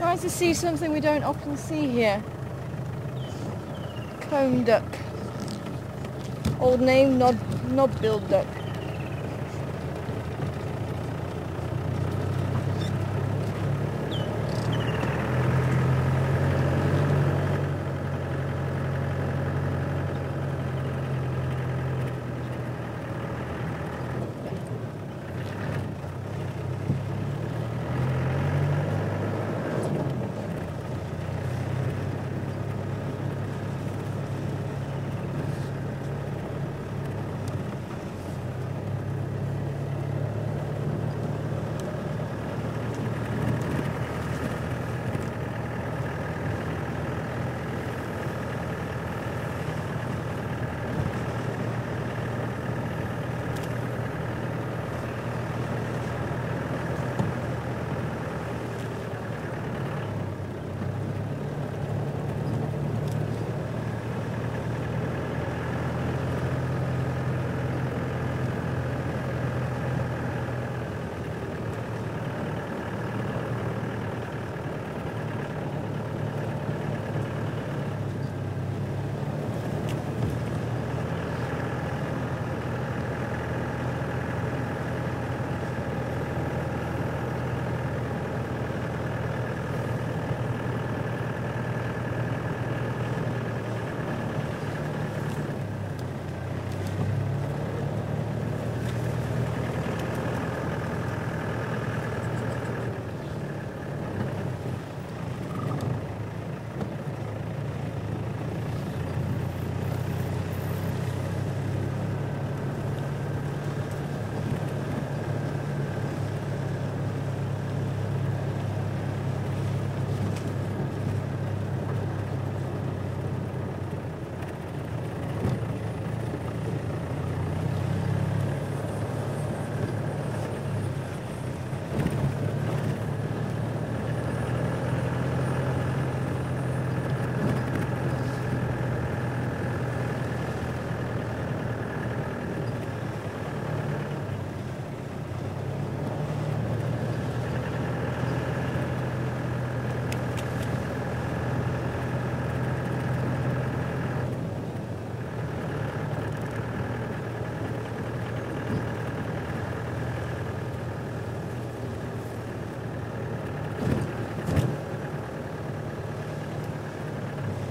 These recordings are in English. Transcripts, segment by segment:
Nice to see something we don't often see here. Comb duck. Old name, knob-billed duck.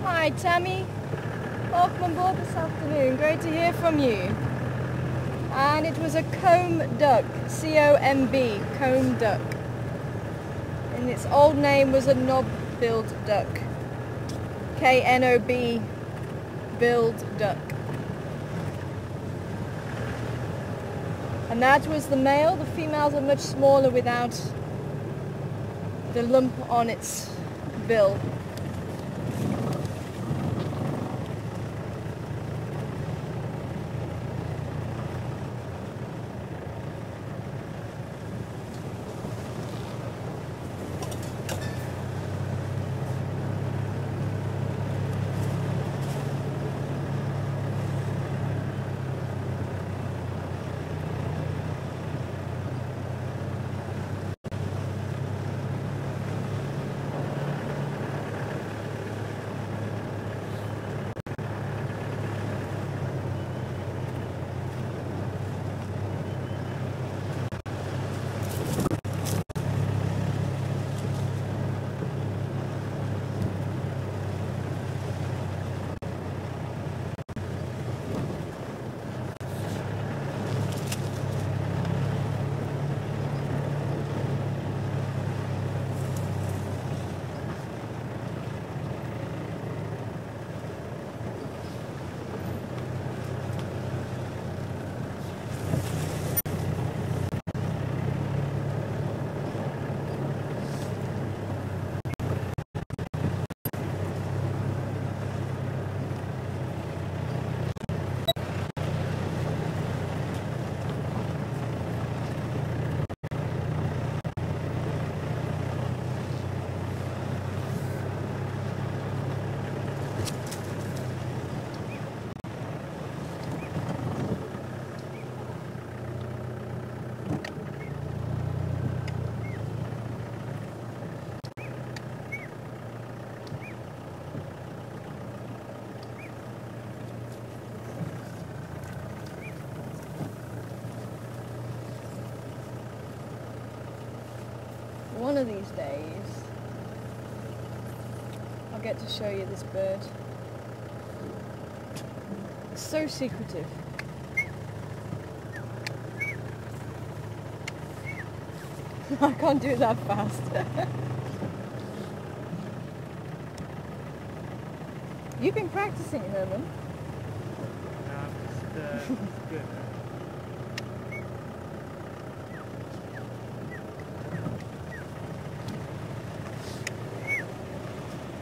Hi Tammy, welcome on board this afternoon, great to hear from you. And it was a comb duck, C-O-M-B, comb duck. And its old name was a knob-billed duck, K-N-O-B, billed duck. And that was the male. The females are much smaller without the lump on its bill. One of these days, I'll get to show you this bird. It's so secretive. I can't do it that fast. You've been practicing, Herman. No, I'm just good.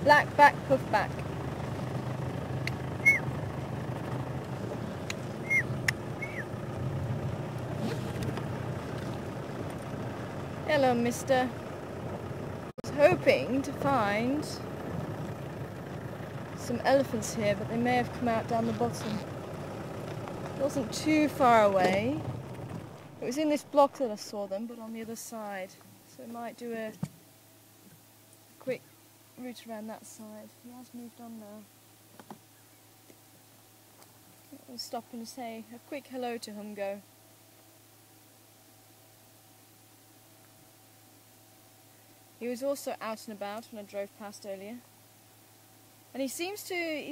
Black back, puff back. Hello, mister. I was hoping to find some elephants here, but they may have come out down the bottom. It wasn't too far away. It was in this block that I saw them, but on the other side. So I might do a quick route around that side. He has moved on now. I'll stop and say a quick hello to Humgo. He was also out and about when I drove past earlier. And he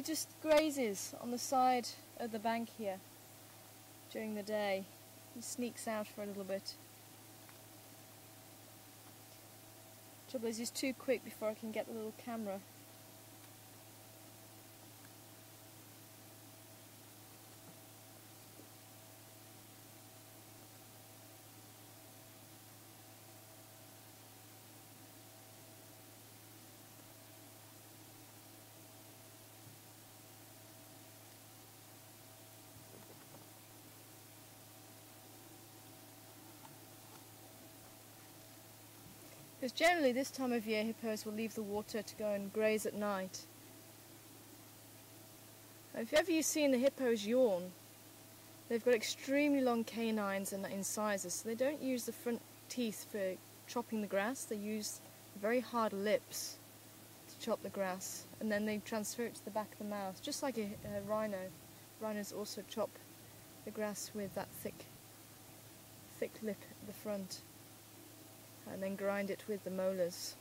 just grazes on the side of the bank here during the day. He sneaks out for a little bit. Trouble is, he's too quick before I can get the little camera. Because generally this time of year hippos will leave the water to go and graze at night. If ever you've seen the hippos yawn, they've got extremely long canines and incisors, so they don't use the front teeth for chopping the grass. They use very hard lips to chop the grass, and then they transfer it to the back of the mouth, just like a rhino. Rhinos also chop the grass with that thick lip at the front, and then grind it with the molars.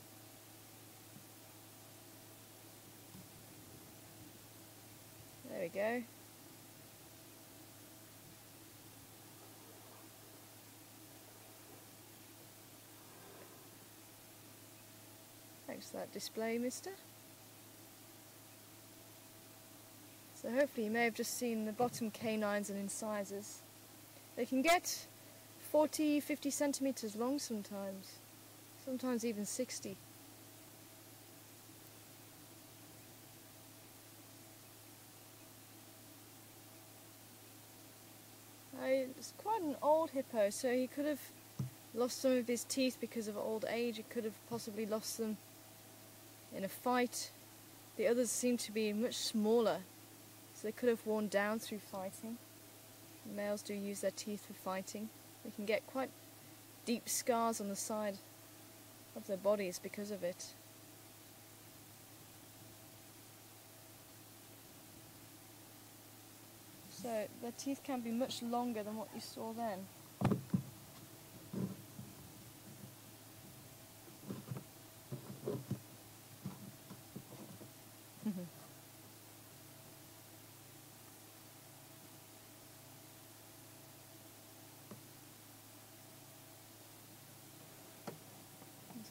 There we go. Thanks for that display, mister. So hopefully you may have just seen the bottom canines and incisors. They can get 40-50 centimetres long sometimes even 60. It's quite an old hippo, so he could have lost some of his teeth because of old age. He could have possibly lost them in a fight. The others seem to be much smaller, so they could have worn down through fighting. The males do use their teeth for fighting. They can get quite deep scars on the side of their bodies because of it. So their teeth can be much longer than what you saw then.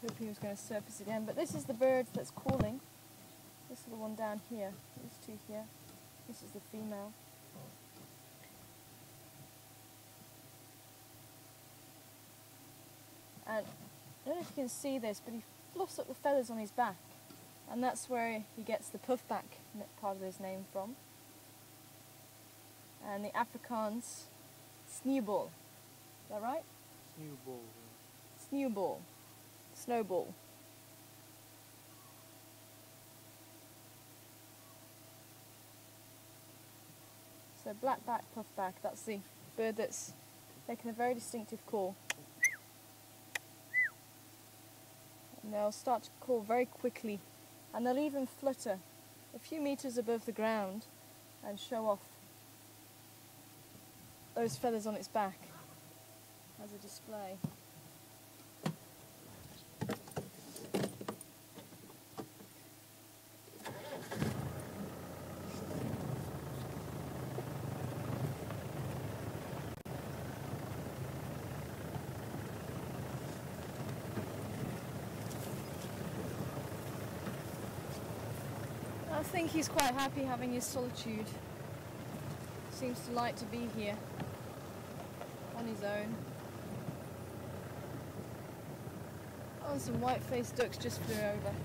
Hoping he was going to surface again, but this is the bird that's calling. This is the one down here. These two here. This is the female. And I don't know if you can see this, but he fluffs up the feathers on his back, and that's where he gets the puffback part of his name from. And the Afrikaans, sneeuwbal. Is that right? Sneeuwbal. Sneeuwbal. Snowball. So black back, puff back, that's the bird that's making a very distinctive call. And they'll start to call very quickly, and they'll even flutter a few meters above the ground and show off those feathers on its back as a display. I think he's quite happy having his solitude. Seems to like to be here on his own. Oh, some white-faced ducks just flew over.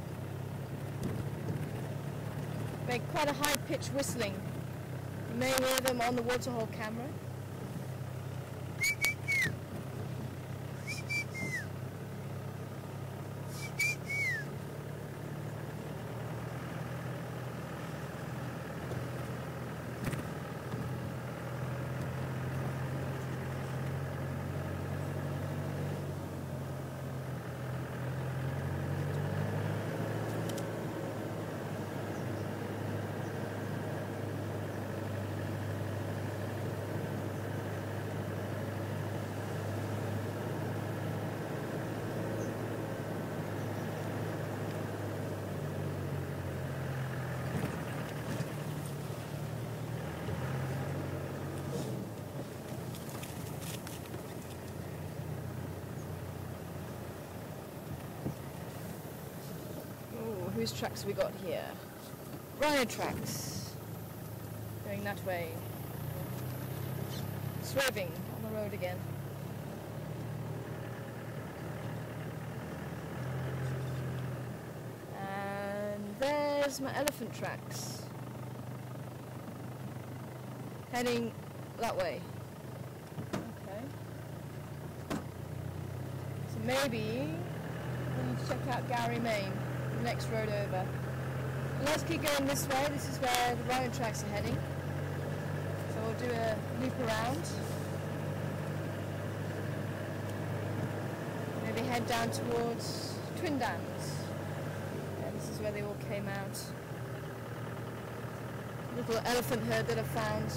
Make quite a high-pitched whistling. You may hear them on the waterhole camera. Whose tracks we got here? Rhino tracks. Going that way. Swerving on the road again. And there's my elephant tracks. Heading that way. Okay. So maybe we need to check out Gary, Maine. The next road over. Let's keep going this way. This is where the rhino tracks are heading. So we'll do a loop around. Maybe head down towards Twin Dams. Yeah, this is where they all came out. Little elephant herd that I found.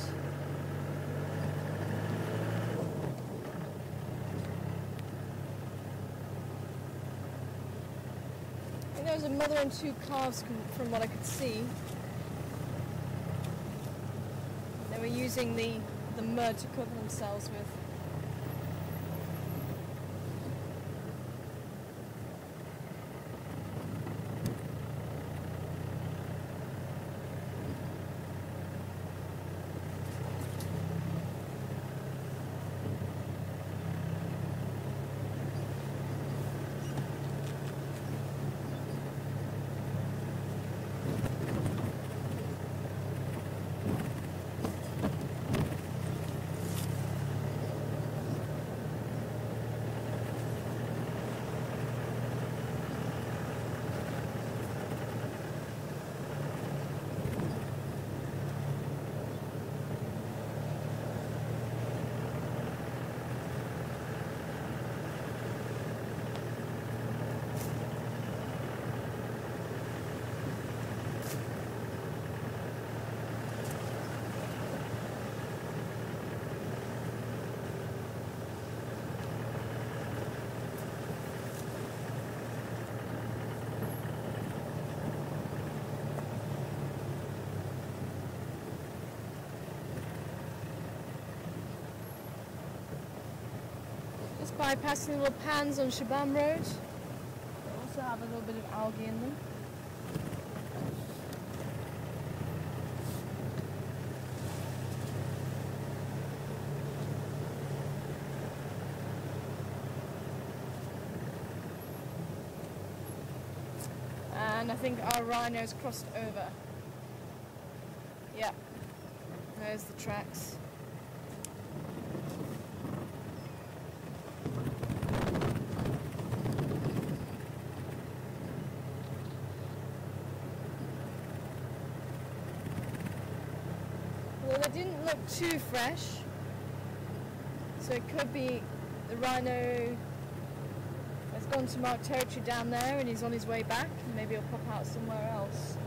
There was a mother and two calves from what I could see. They were using the mud to cover themselves with. Bypassing little pans on Shabam Road. They also have a little bit of algae in them. And I think our rhino's crossed over. Yeah, there's the tracks. Well, they didn't look too fresh, so it could be the rhino has gone to mark territory down there and he's on his way back, and maybe he'll pop out somewhere else.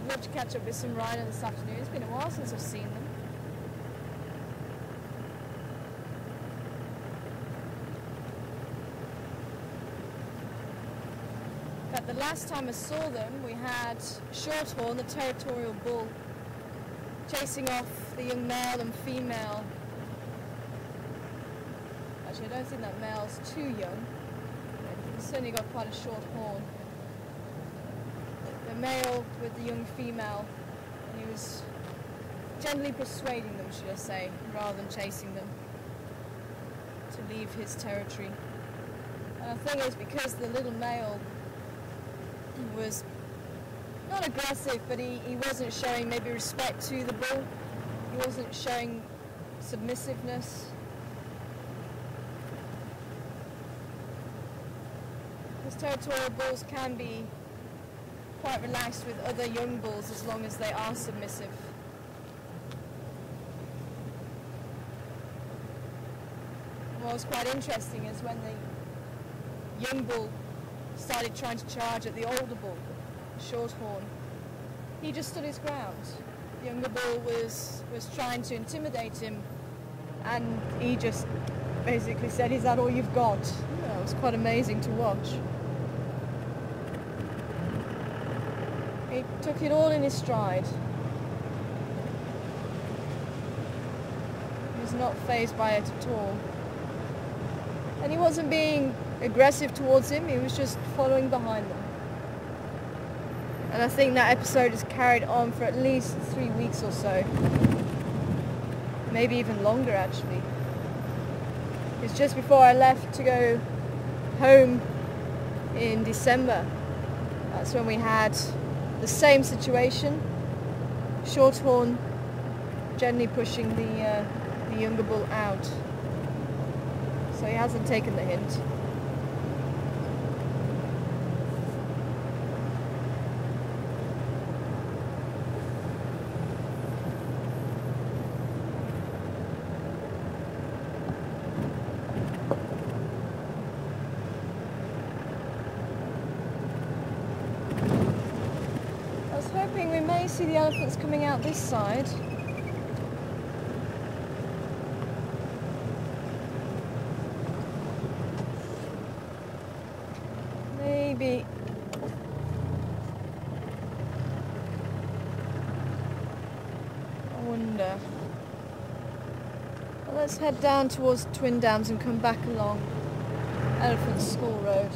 I'd love to catch up with some rhino this afternoon. It's been a while since I've seen them. The last time I saw them, we had Shorthorn, the territorial bull, chasing off the young male and female. Actually, I don't think that male's too young. You can He's certainly got quite a short horn. The male with the young female, and he was gently persuading them, should I say, rather than chasing them, to leave his territory. And the thing is, because the little male was not aggressive, but he wasn't showing maybe respect to the bull, he wasn't showing submissiveness. Because territorial bulls can be quite relaxed with other young bulls as long as they are submissive. What was quite interesting is when the young bull started trying to charge at the older bull, Shorthorn, he just stood his ground. The younger bull was trying to intimidate him, and he just basically said, "Is that all you've got?" Yeah, it was quite amazing to watch. He took it all in his stride. He was not fazed by it at all. And he wasn't being aggressive towards him, he was just following behind them. And I think that episode is carried on for at least 3 weeks or so. Maybe even longer, actually. It's just before I left to go home in December. That's when we had the same situation. Shorthorn gently pushing the younger bull out. So he hasn't taken the hint. I was hoping we may see the elephants coming out this side. Maybe. I wonder. Well, let's head down towards Twin Dams and come back along Elephant School Road.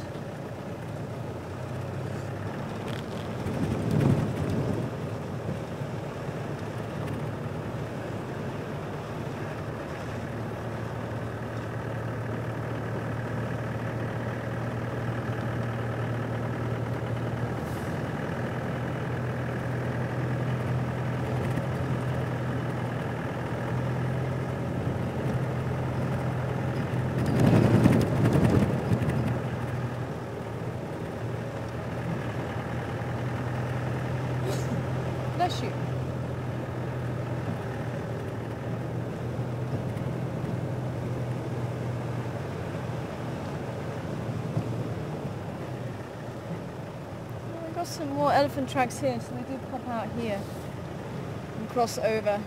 Bless you. We've got some more elephant tracks here, so we do pop out here and cross over.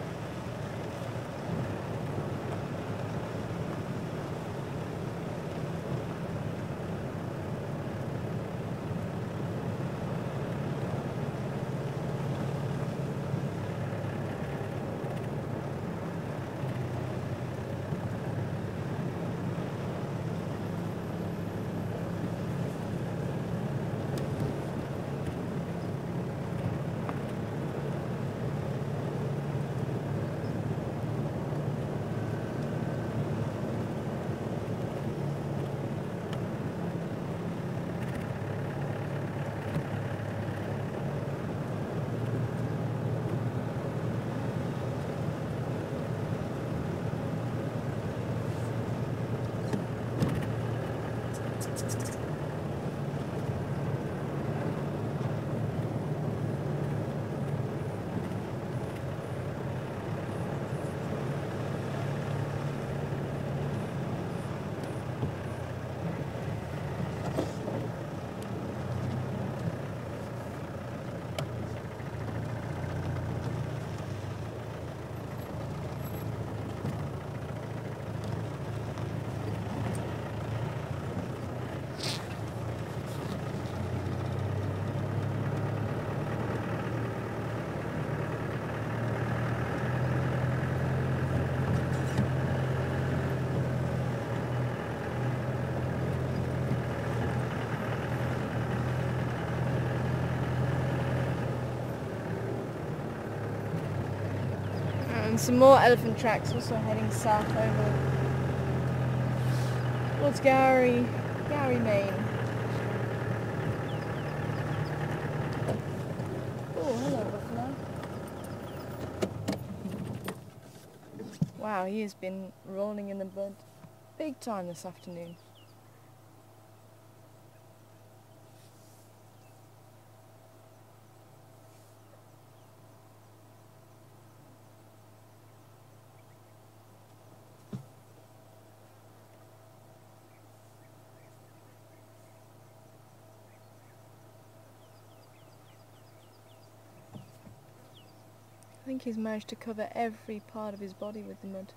some more elephant tracks also heading south over towards Gary, Maine. Oh, hello buffalo. Wow, he has been rolling in the mud big time this afternoon. I think he's managed to cover every part of his body with the mud.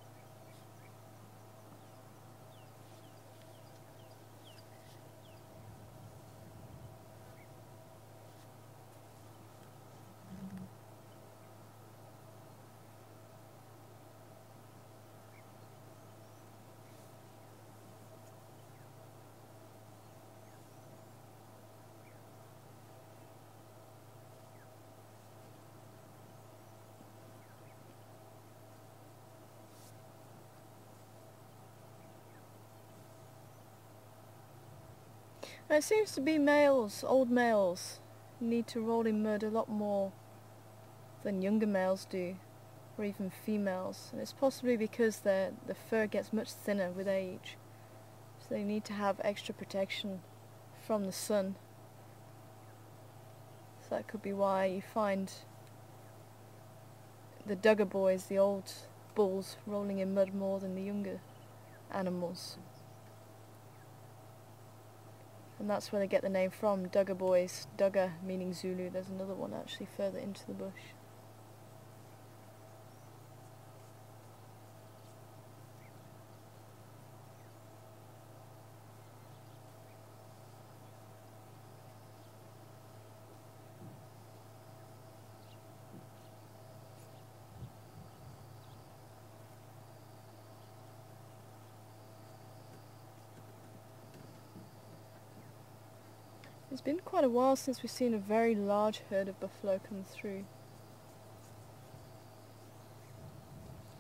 It seems to be males, old males, need to roll in mud a lot more than younger males do, or even females. And it's possibly because the fur gets much thinner with age, so they need to have extra protection from the sun. So that could be why you find the Duggar boys, the old bulls, rolling in mud more than the younger animals. And that's where they get the name from, Duggar boys. Duggar meaning Zulu. There's another one actually further into the bush. It's been quite a while since we've seen a very large herd of buffalo come through.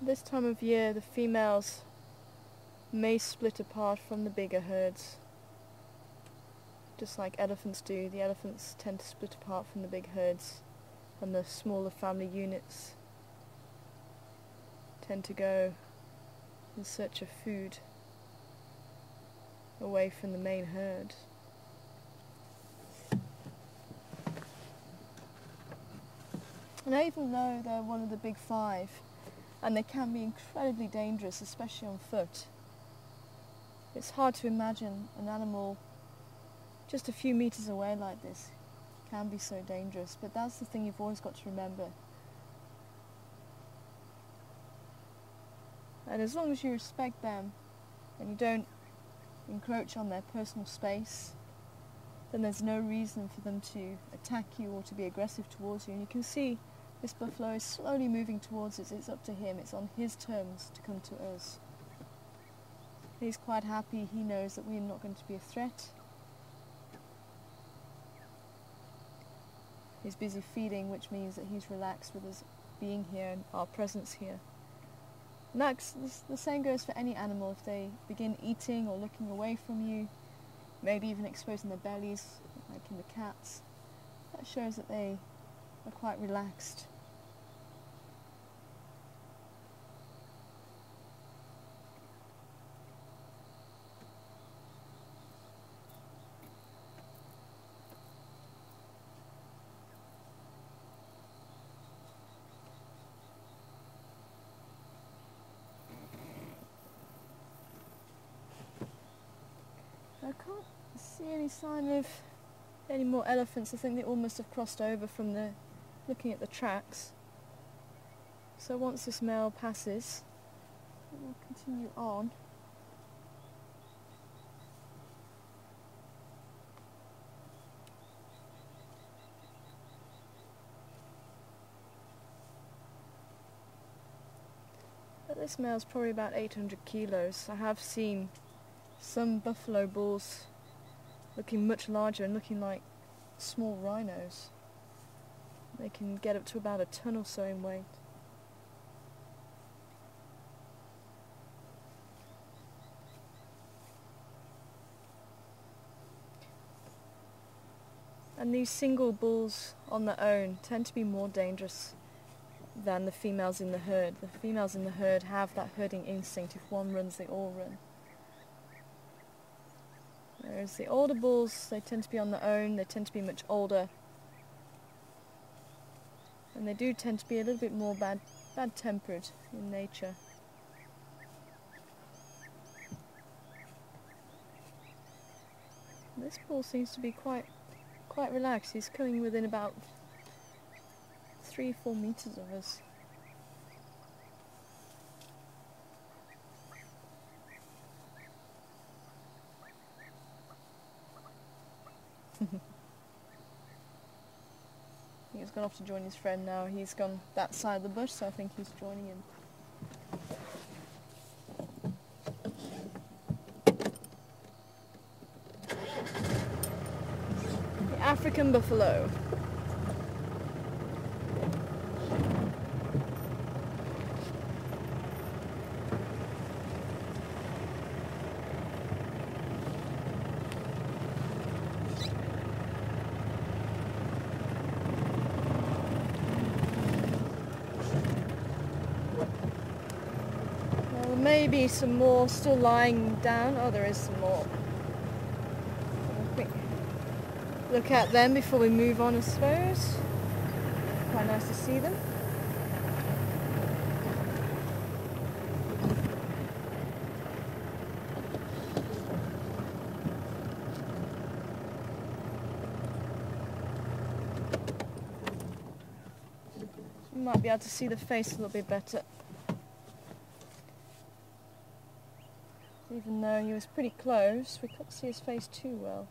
This time of year the females may split apart from the bigger herds. Just like elephants do, the elephants tend to split apart from the big herds, and the smaller family units tend to go in search of food away from the main herd. And even though they're one of the big five, and they can be incredibly dangerous, especially on foot, it's hard to imagine an animal just a few meters away like this can be so dangerous. But that's the thing you've always got to remember. And as long as you respect them and you don't encroach on their personal space, then there's no reason for them to attack you or to be aggressive towards you. And you can see this buffalo is slowly moving towards us. It's up to him. It's on his terms to come to us. He's quite happy. He knows that we're not going to be a threat. He's busy feeding, which means that he's relaxed with us being here and our presence here. And the same goes for any animal. If they begin eating or looking away from you, maybe even exposing their bellies, like in the cats, that shows that they are quite relaxed. I can't see any sign of any more elephants. I think they all must have crossed over from looking at the tracks. So once this male passes, we'll continue on. But this male's probably about 800 kilos. I have seen some buffalo bulls looking much larger and looking like small rhinos. They can get up to about a ton or so in weight. And these single bulls on their own tend to be more dangerous than the females in the herd. The females in the herd have that herding instinct. If one runs, they all run. Whereas the older bulls, they tend to be on their own, they tend to be much older. And they do tend to be a little bit more bad-tempered in nature. This bull seems to be quite relaxed. He's coming within about 3-4 meters of us. He's gone off to join his friend now. He's gone that side of the bush, so I think he's joining him. The African buffalo. Maybe some more still lying down. Oh, there is some more. Have a quick look at them before we move on, I suppose. Quite nice to see them. You might be able to see the face a little bit better. Even though he was pretty close, we couldn't see his face too well.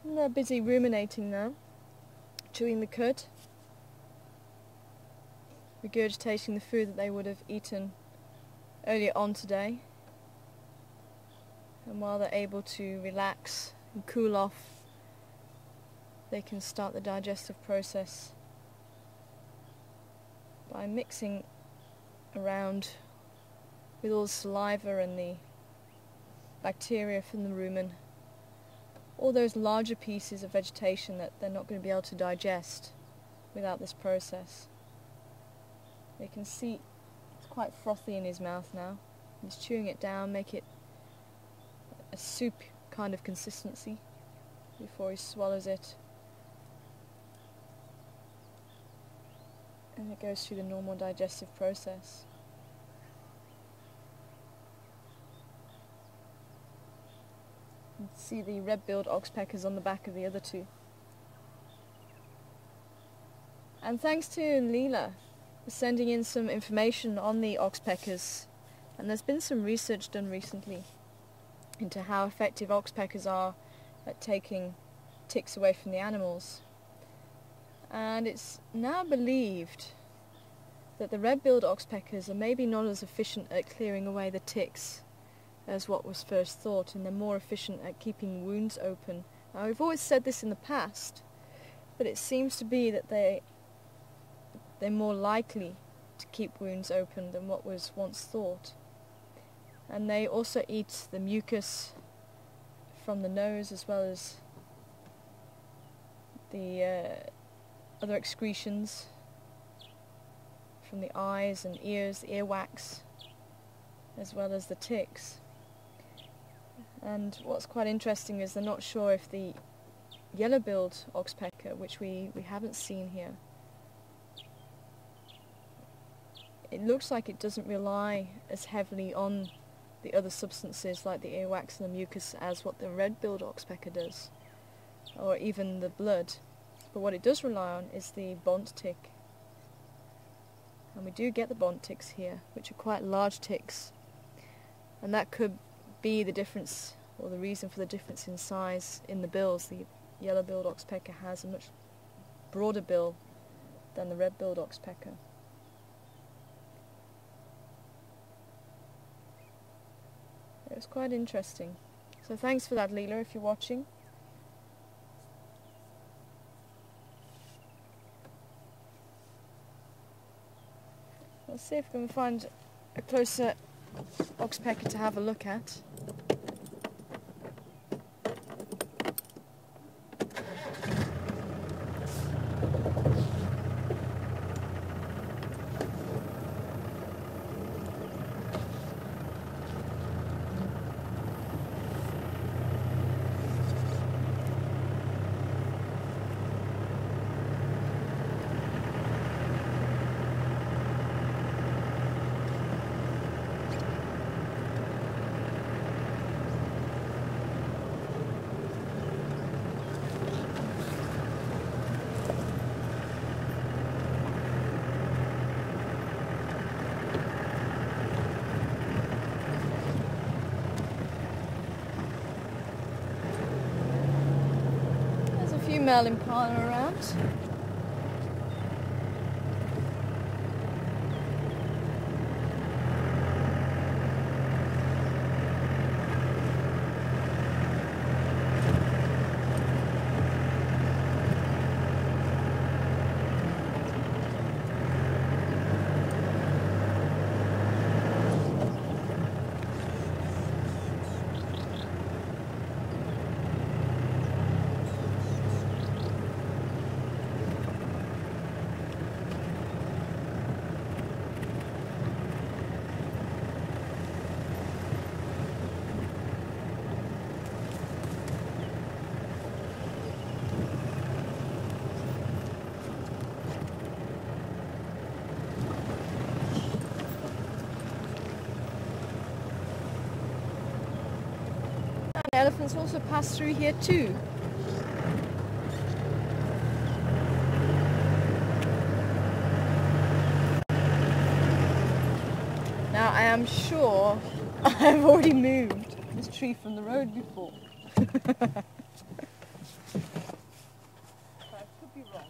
And they're busy ruminating now, chewing the cud, regurgitating the food that they would have eaten earlier on today. And while they're able to relax and cool off, they can start the digestive process by mixing around with all the saliva and the bacteria from the rumen, all those larger pieces of vegetation that they're not going to be able to digest without this process. You can see it's quite frothy in his mouth now. He's chewing it down, make it a soup kind of consistency before he swallows it. And it goes through the normal digestive process. You can see the red-billed oxpeckers on the back of the other two. And thanks to Leela for sending in some information on the oxpeckers. And there's been some research done recently into how effective oxpeckers are at taking ticks away from the animals. And it's now believed that the red-billed oxpeckers are maybe not as efficient at clearing away the ticks as what was first thought, and they're more efficient at keeping wounds open. Now, we've always said this in the past, but it seems to be that they're more likely to keep wounds open than what was once thought. And they also eat the mucus from the nose as well as the other excretions from the eyes and ears, the earwax, as well as the ticks. And what's quite interesting is they're not sure if the yellow-billed oxpecker, which we haven't seen here, it looks like it doesn't rely as heavily on the other substances like the earwax and the mucus as what the red-billed oxpecker does. or even the blood. But what it does rely on is the bont tick. And we do get the bont ticks here, which are quite large ticks. And that could be the difference, or the reason for the difference in size in the bills. The yellow-billed oxpecker has a much broader bill than the red-billed oxpecker. It was quite interesting. So thanks for that, Leela, if you're watching. Let's see if we can find a closer oxpecker to have a look at. Female Impala around. Elephants also pass through here too. Now I am sure I have already moved this tree from the road before. I could be wrong.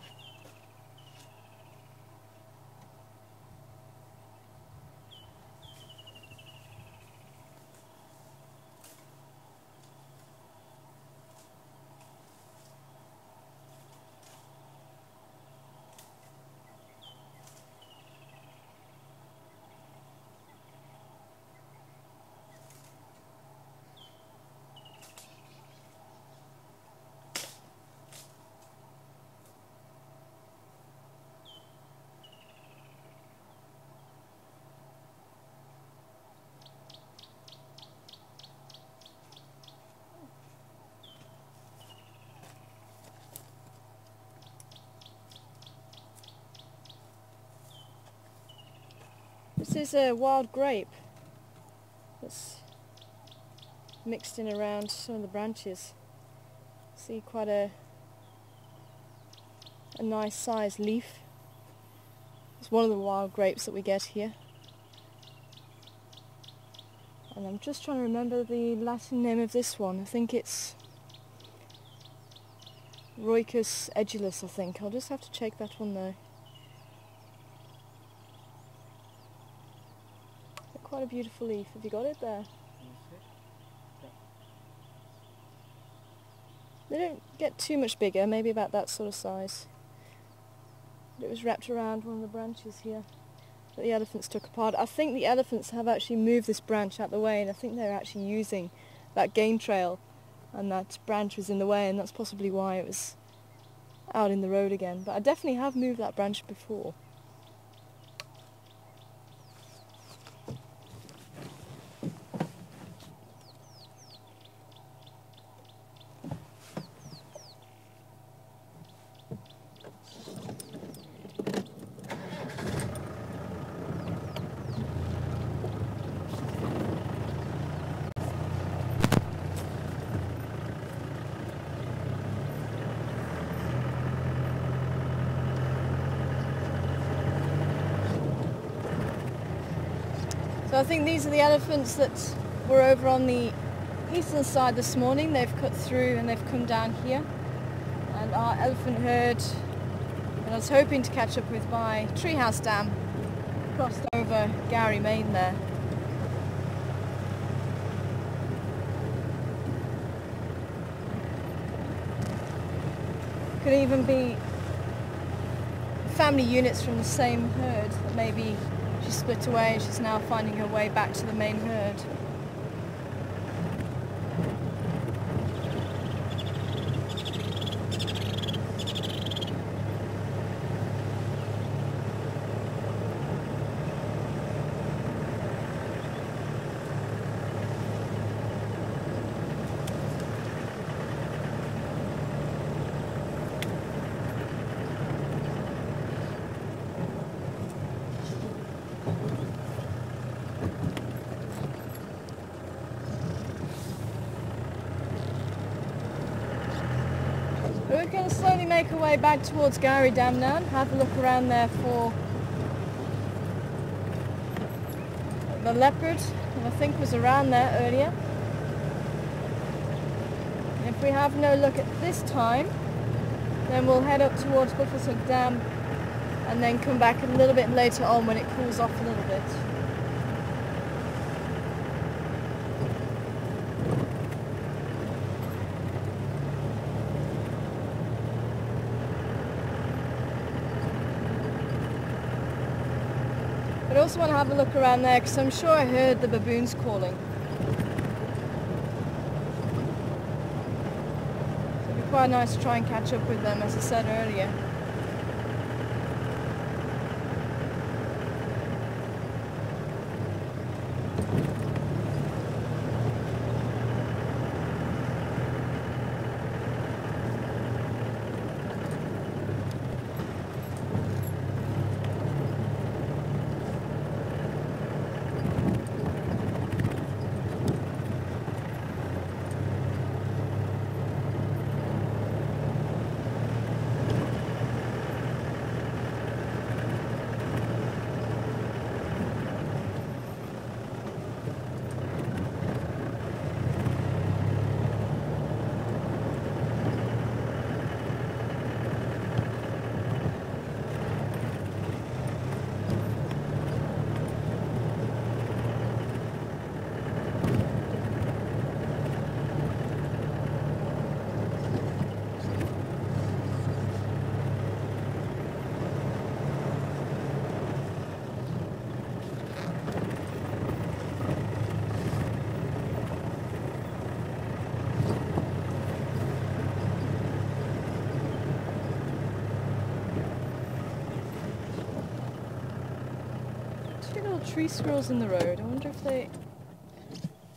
This is a wild grape that's mixed in around some of the branches. See quite a nice sized leaf. It's one of the wild grapes that we get here. And I'm just trying to remember the Latin name of this one. I think it's Rhoicus edulis, I think. I'll just have to check that one though. Quite a beautiful leaf. Have you got it there? They don't get too much bigger, maybe about that sort of size. But it was wrapped around one of the branches here that the elephants took apart. I think the elephants have actually moved this branch out the way, and I think they're actually using that game trail, and that branch was in the way, and that's possibly why it was out in the road again. But I definitely have moved that branch before. So I think these are the elephants that were over on the eastern side this morning. They've cut through and they've come down here. And our elephant herd, that I was hoping to catch up with by Treehouse Dam, crossed over Gowrie Main there. Could even be family units from the same herd, that maybe she split away and she's now finding her way back to the main herd. We're going to slowly make our way back towards Gowrie Dam now and have a look around there for the leopard, who I think was around there earlier. If we have no luck at this time, then we'll head up towards Buffelshoek Dam and then come back a little bit later on when it cools off a little bit. I also want to have a look around there because I'm sure I heard the baboons calling. So it'd be quite nice to try and catch up with them, as I said earlier. Tree squirrels in the road. I wonder if they...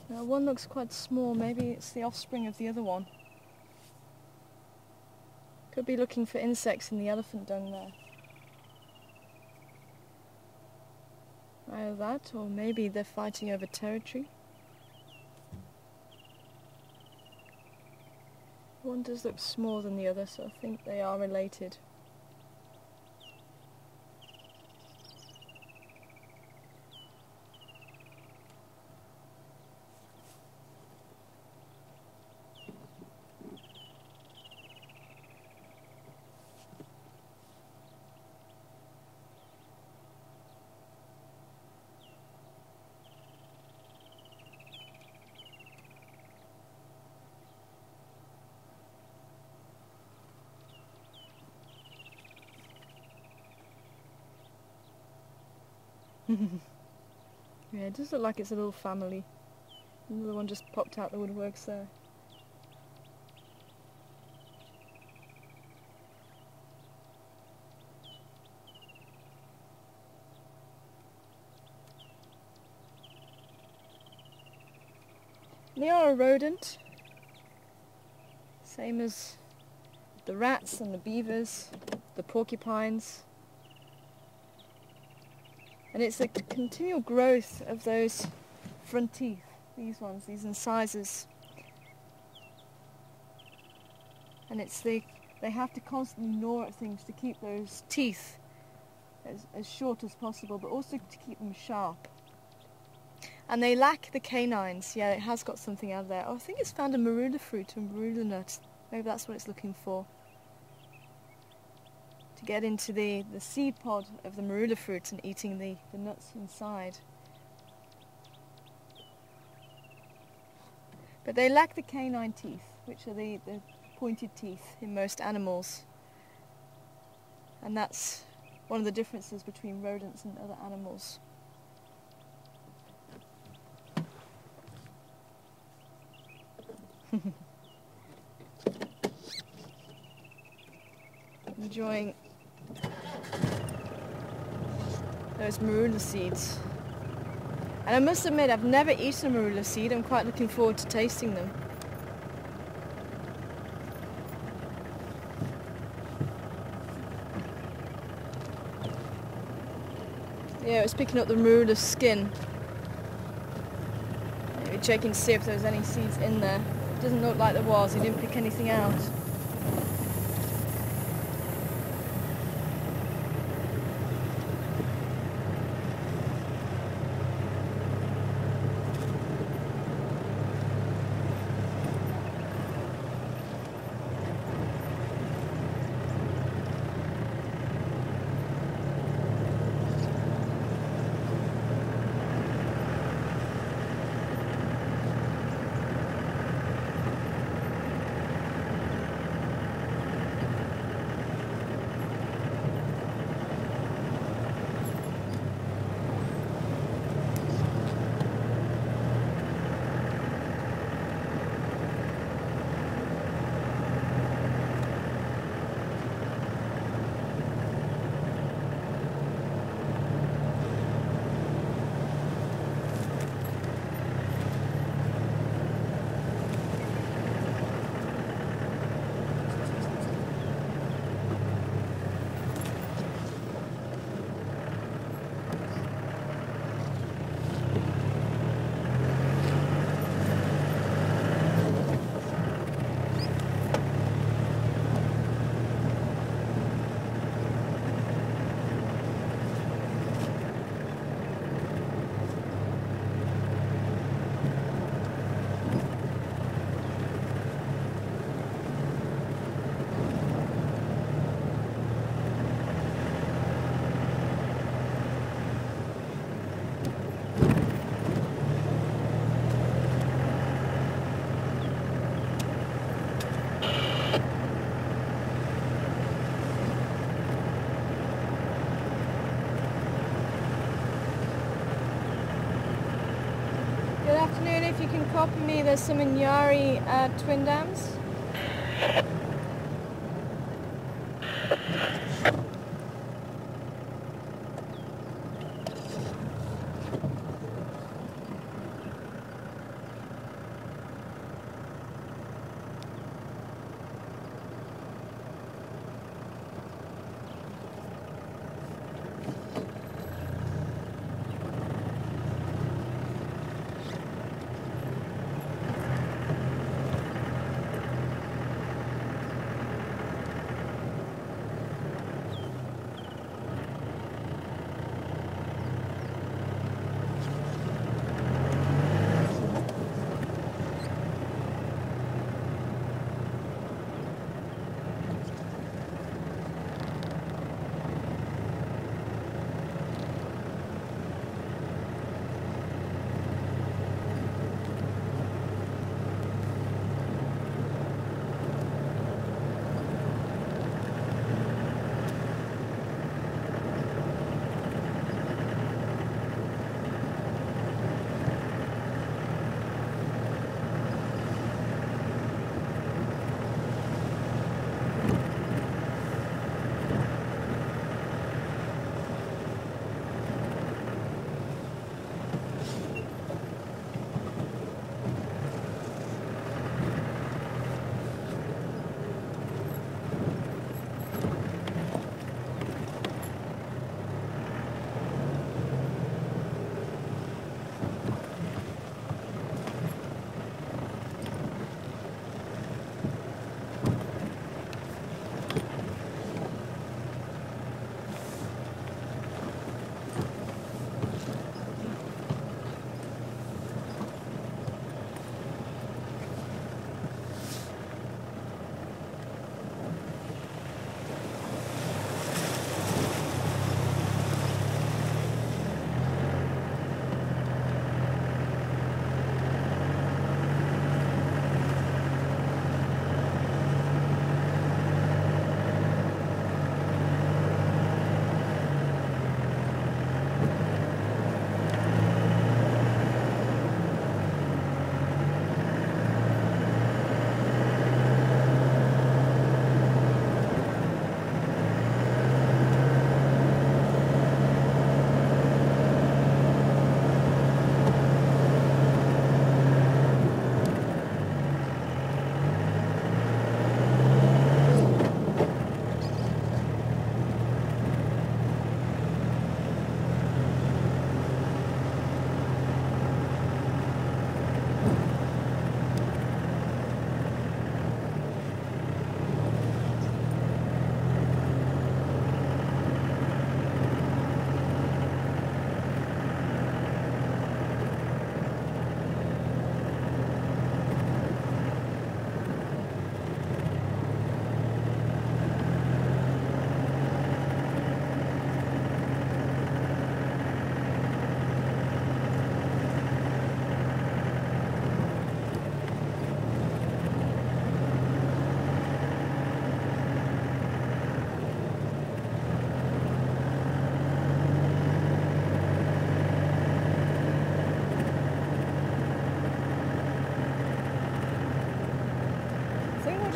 No, one looks quite small. Maybe it's the offspring of the other one. Could be looking for insects in the elephant dung there. Either that, or maybe they're fighting over territory. One does look smaller than the other, so I think they are related. Yeah, it does look like it's a little family. Another one just popped out the woodworks there. They are a rodent, same as the rats and the beavers, the porcupines. And it's the continual growth of those front teeth, these ones, these incisors. And it's they have to constantly gnaw at things to keep those teeth as short as possible, but also to keep them sharp. And they lack the canines. Yeah, it has got something out there. Oh, I think it's found a marula fruit, a marula nut. Maybe that's what it's looking for. To get into the seed pod of the marula fruit and eating the nuts inside. But they lack the canine teeth, which are the pointed teeth in most animals. And that's one of the differences between rodents and other animals. Enjoying those marula seeds. And I must admit, I've never eaten a marula seed. I'm quite looking forward to tasting them. Yeah, it's picking up the marula skin. Maybe checking to see if there's any seeds in there. It doesn't look like there was. He didn't pick anything out. Good afternoon, if you can copy me, there's some Inyari twin dams.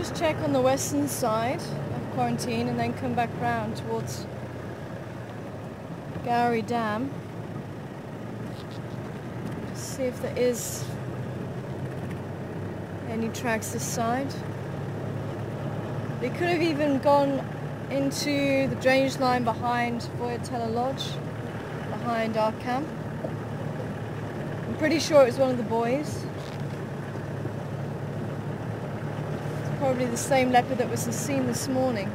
just check on the western side of Quarantine and then come back round towards Gowrie Dam. See if there is any tracks this side. They could have even gone into the drainage line behind Voyatella Lodge, behind our camp. I'm pretty sure it was one of the boys. It's probably the same leopard that was seen this morning.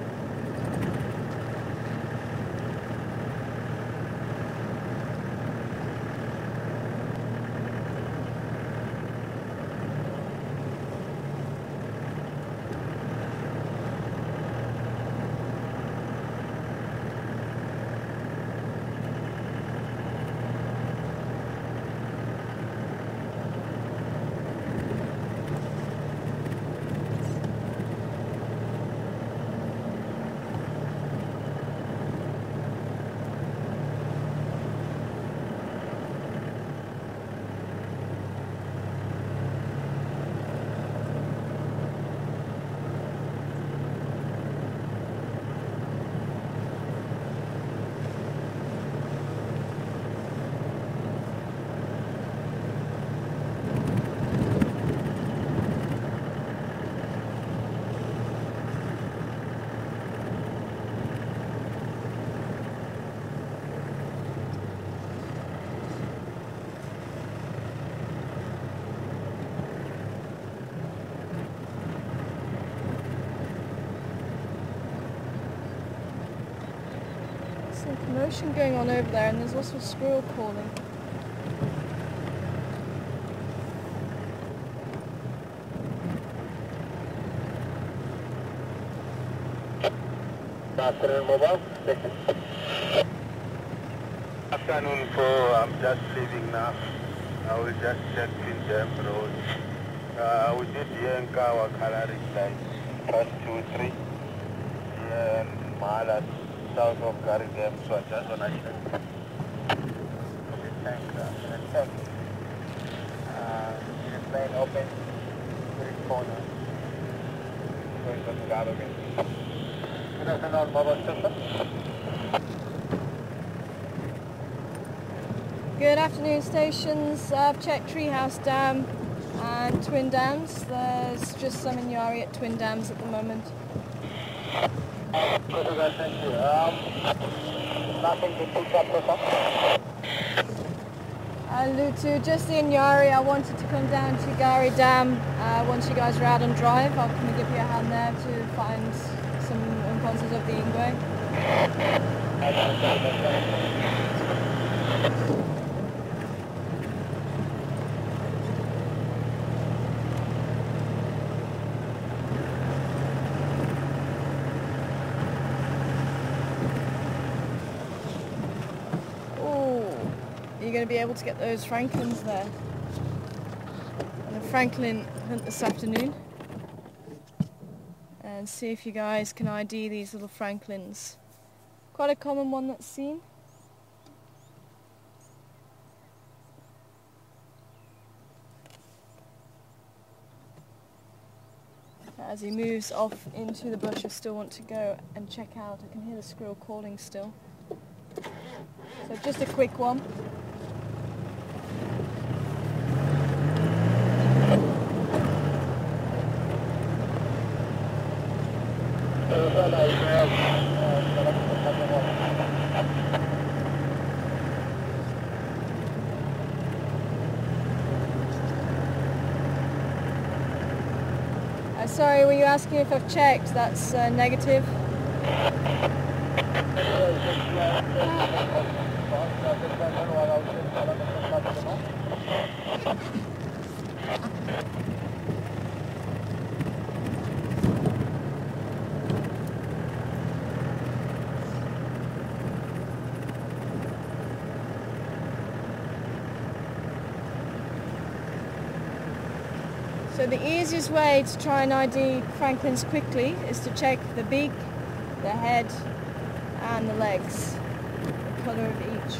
Some commotion going on over there, and there's also a squirrel calling. Afternoon, mobile. Afternoon, for I'm just leaving now. I will just check in Jam Road. We did Yankawa coloring like 1, 2, 3. And Mala, south of Gary Dam, so I just want to check. Okay, thanks. Check. The plane open, green corner. Going to the government. Good afternoon, mobile station. Good afternoon, stations. I've checked Treehouse Dam and Twin Dams. There's just some in Yari at Twin Dams at the moment. Thank you. Nothing to pick up with us. Lutu, just in Yari. I wanted to come down to Gowrie Dam once you guys are out on drive. I'll come and give you a hand there to find some impulses of the Ingwe. You're going to be able to get those Francolins there. And a Francolin hunt this afternoon. And see if you guys can ID these little Francolins. Quite a common one that's seen. As he moves off into the bush, I still want to go and check out. I can hear the squirrel calling still. So just a quick one. Sorry, were you asking if I've checked? That's negative. So the easiest way to try and ID Francolins quickly is to check the beak, the head and the legs, the colour of each.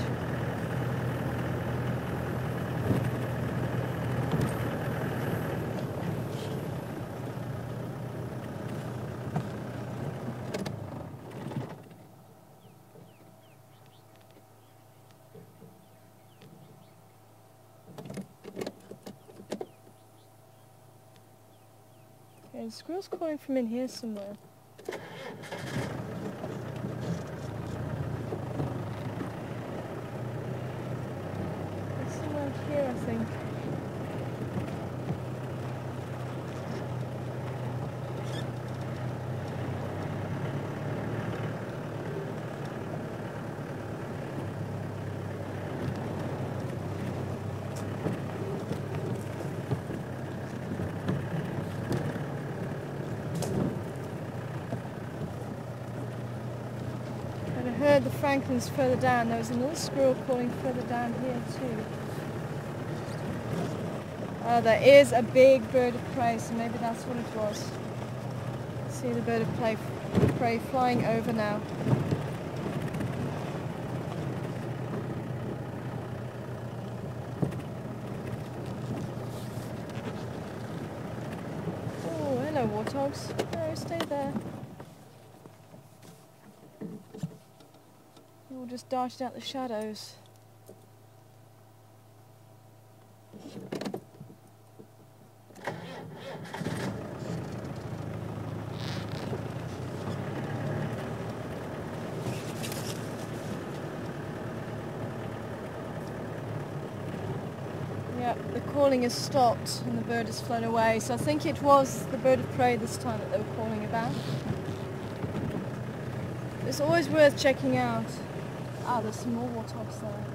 The squirrel's calling from in here somewhere. It's somewhere here, I think. I heard the Francolins further down. There was another squirrel calling further down here too. Oh, there is a big bird of prey, so maybe that's what it was. See the bird of prey flying over now. Oh, hello warthogs. No, stay there. All just darted out the shadows. Yep, the calling has stopped and the bird has flown away. So I think it was the bird of prey this time that they were calling about. It's always worth checking out. Ah, there's some more warthogs there.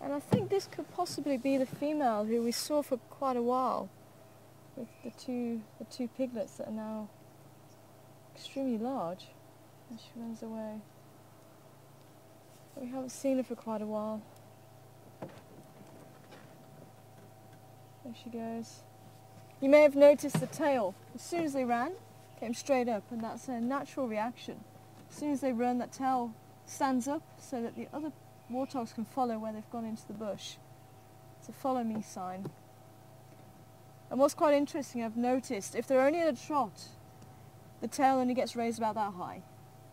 And I think this could possibly be the female who we saw for quite a while, with the two piglets that are now extremely large. And she runs away. But we haven't seen her for quite a while. There she goes. You may have noticed the tail, as soon as they ran, came straight up, and that's a natural reaction. As soon as they run, that tail stands up so that the other warthogs can follow where they've gone into the bush. It's a follow me sign. And what's quite interesting, I've noticed, if they're only at a trot, the tail only gets raised about that high.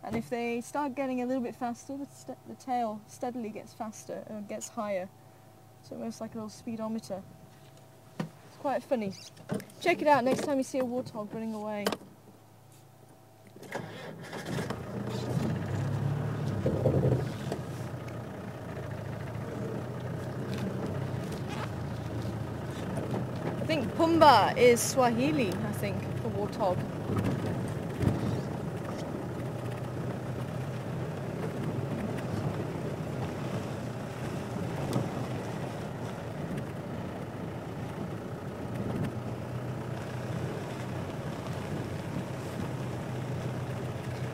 And if they start getting a little bit faster, the tail steadily gets faster and gets higher. So almost like a little speedometer. Quite funny. Check it out next time you see a warthog running away. I think Pumba is Swahili, I think, for warthog.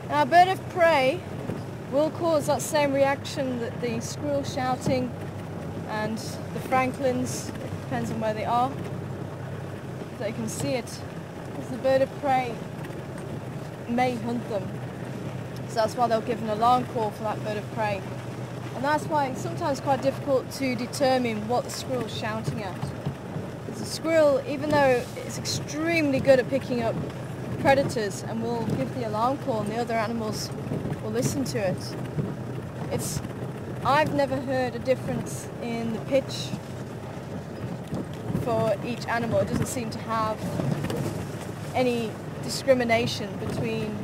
Now, a bird of prey will cause that same reaction that the squirrel shouting and the Francolins, it depends on where they are, if they can see it, because the bird of prey may hunt them. So that's why they'll give an alarm call for that bird of prey. And that's why it's sometimes quite difficult to determine what the squirrel's shouting at. Because the squirrel, even though it's extremely good at picking up predators and will give the alarm call and the other animals will listen to it, I've never heard a difference in the pitch for each animal. It doesn't seem to have any discrimination between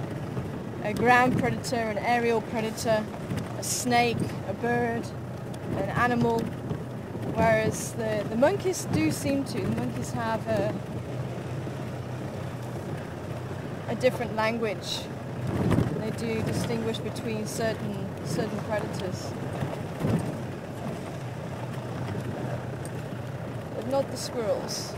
a ground predator, an aerial predator, a snake, a bird, an animal, whereas the monkeys do seem to. The monkeys have a different language. They do distinguish between certain predators, but not the squirrels.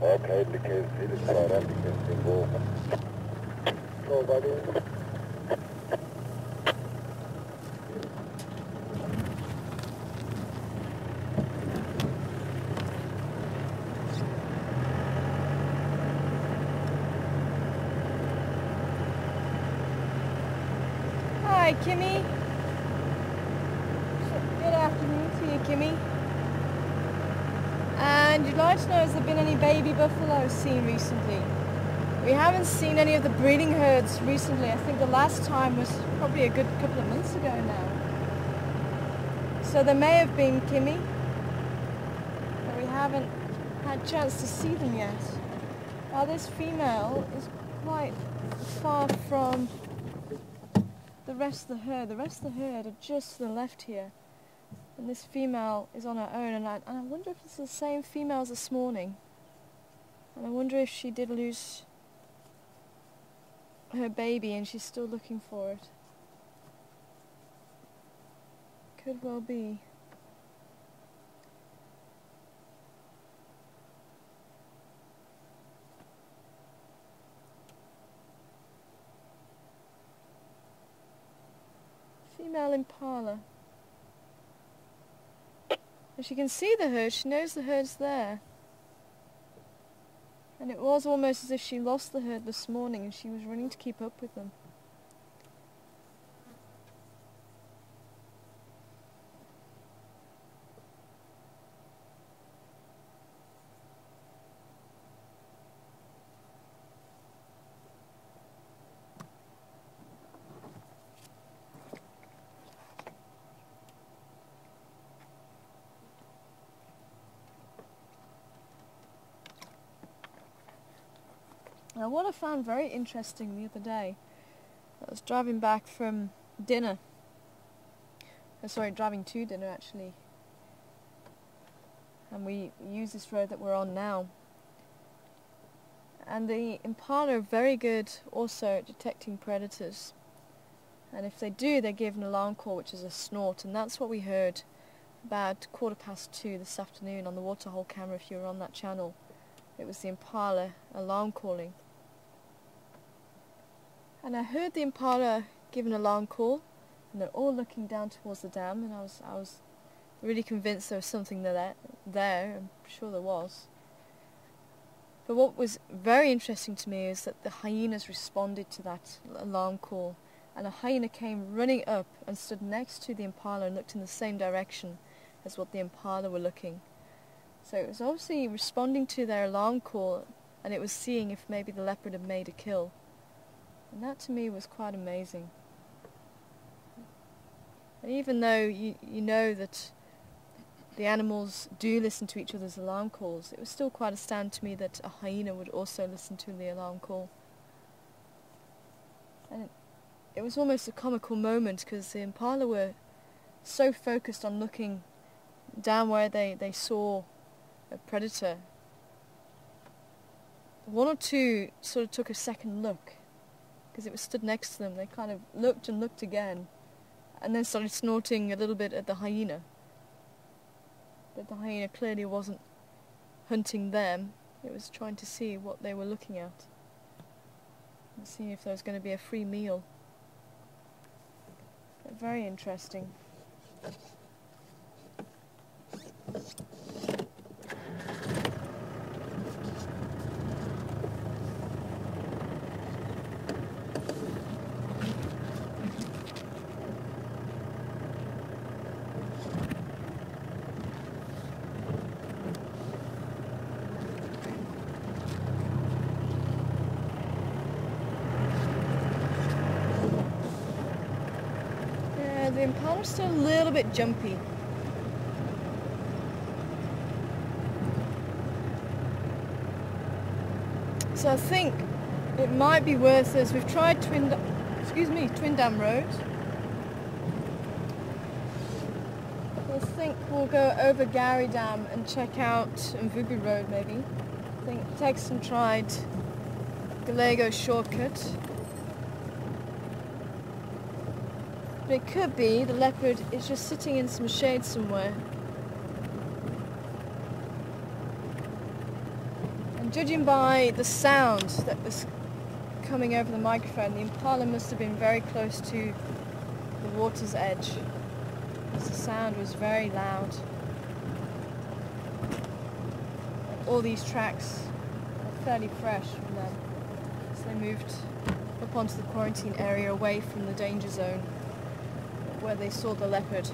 Okay, the case is flora, the case is go. So, buddy. Hi, Kimmy. Good afternoon to you, Kimmy. And you'd like to know, has there been any baby buffalo seen recently? We haven't seen any of the breeding herds recently. I think the last time was probably a good couple of months ago now. So there may have been, Kimmy, but we haven't had a chance to see them yet. Now this female is quite far from the rest of the herd. The rest of the herd are just to the left here. And this female is on her own, and I wonder if it's the same female as this morning. And I wonder if she did lose her baby and she's still looking for it. Could well be. Female impala. And she can see the herd, she knows the herd's there. And it was almost as if she lost the herd this morning and she was running to keep up with them. Now what I found very interesting the other day, I was driving back from dinner, driving to dinner actually, and we use this road that we're on now, and the impala are very good also at detecting predators, and if they do, they give an alarm call, which is a snort, and that's what we heard about 2:15 this afternoon on the waterhole camera. If you were on that channel, it was the impala alarm calling. And I heard the impala give an alarm call, and they're all looking down towards the dam, and I was really convinced there was something there. I'm sure there was. But what was very interesting to me is that the hyenas responded to that alarm call, and a hyena came running up and stood next to the impala and looked in the same direction as what the impala were looking. So it was obviously responding to their alarm call, and it was seeing if maybe the leopard had made a kill. And that to me was quite amazing. And even though you know that the animals do listen to each other's alarm calls, it was still quite astounding to me that a hyena would also listen to the alarm call. And it was almost a comical moment because the impala were so focused on looking down where they saw a predator. One or two sort of took a second look because it was stood next to them. They kind of looked and looked again and then started snorting a little bit at the hyena. But the hyena clearly wasn't hunting them. It was trying to see what they were looking at and see if there was going to be a free meal. But very interesting. the Impala's still a little bit jumpy. So I think it might be worth us. We've tried Twin Dam Road. I think we'll go over Gary Dam and check out Mvubu Road maybe. I think Texan tried Gallego shortcut. But it could be the leopard is just sitting in some shade somewhere. And judging by the sound that was coming over the microphone, the Impala must have been very close to the water's edge. The sound was very loud. And all these tracks are fairly fresh from them. So they moved up onto the quarantine area away from the danger zone where they saw the leopard.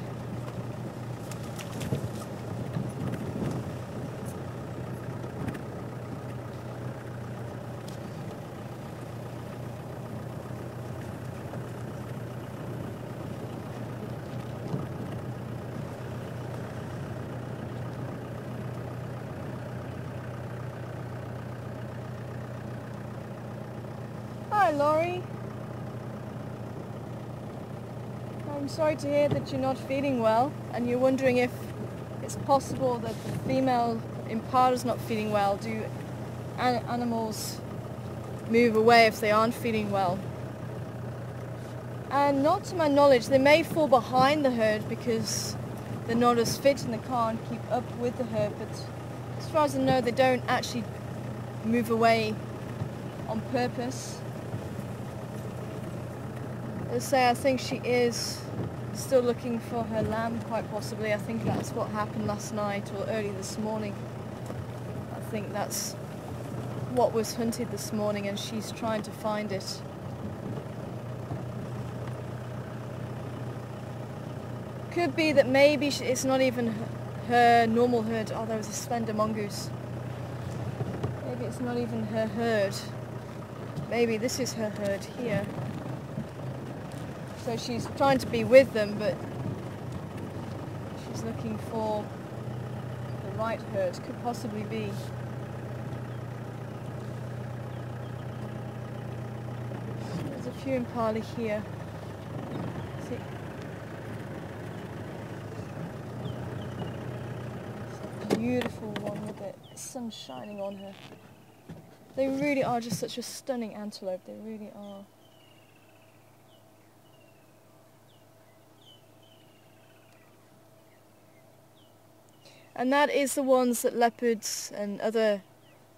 Hi Laurie. I'm sorry to hear that you're not feeling well and you're wondering if it's possible that the female Impala is not feeling well. Do animals move away if they aren't feeling well? And not to my knowledge, they may fall behind the herd because they're not as fit and they can't keep up with the herd, but as far as I know they don't actually move away on purpose. As I say, I think she is still looking for her lamb, quite possibly. I think that's what happened last night or early this morning. I think that's what was hunted this morning and she's trying to find it. Could be that maybe it's not even her normal herd. Oh, there was a slender mongoose. Maybe it's not even her herd. Maybe this is her herd here. So she's trying to be with them, but she's looking for the right herd. Could possibly be. There's a few Impala here. See? It's a beautiful one with the sun shining on her. They really are just such a stunning antelope. They really are. And that is the ones that leopards and other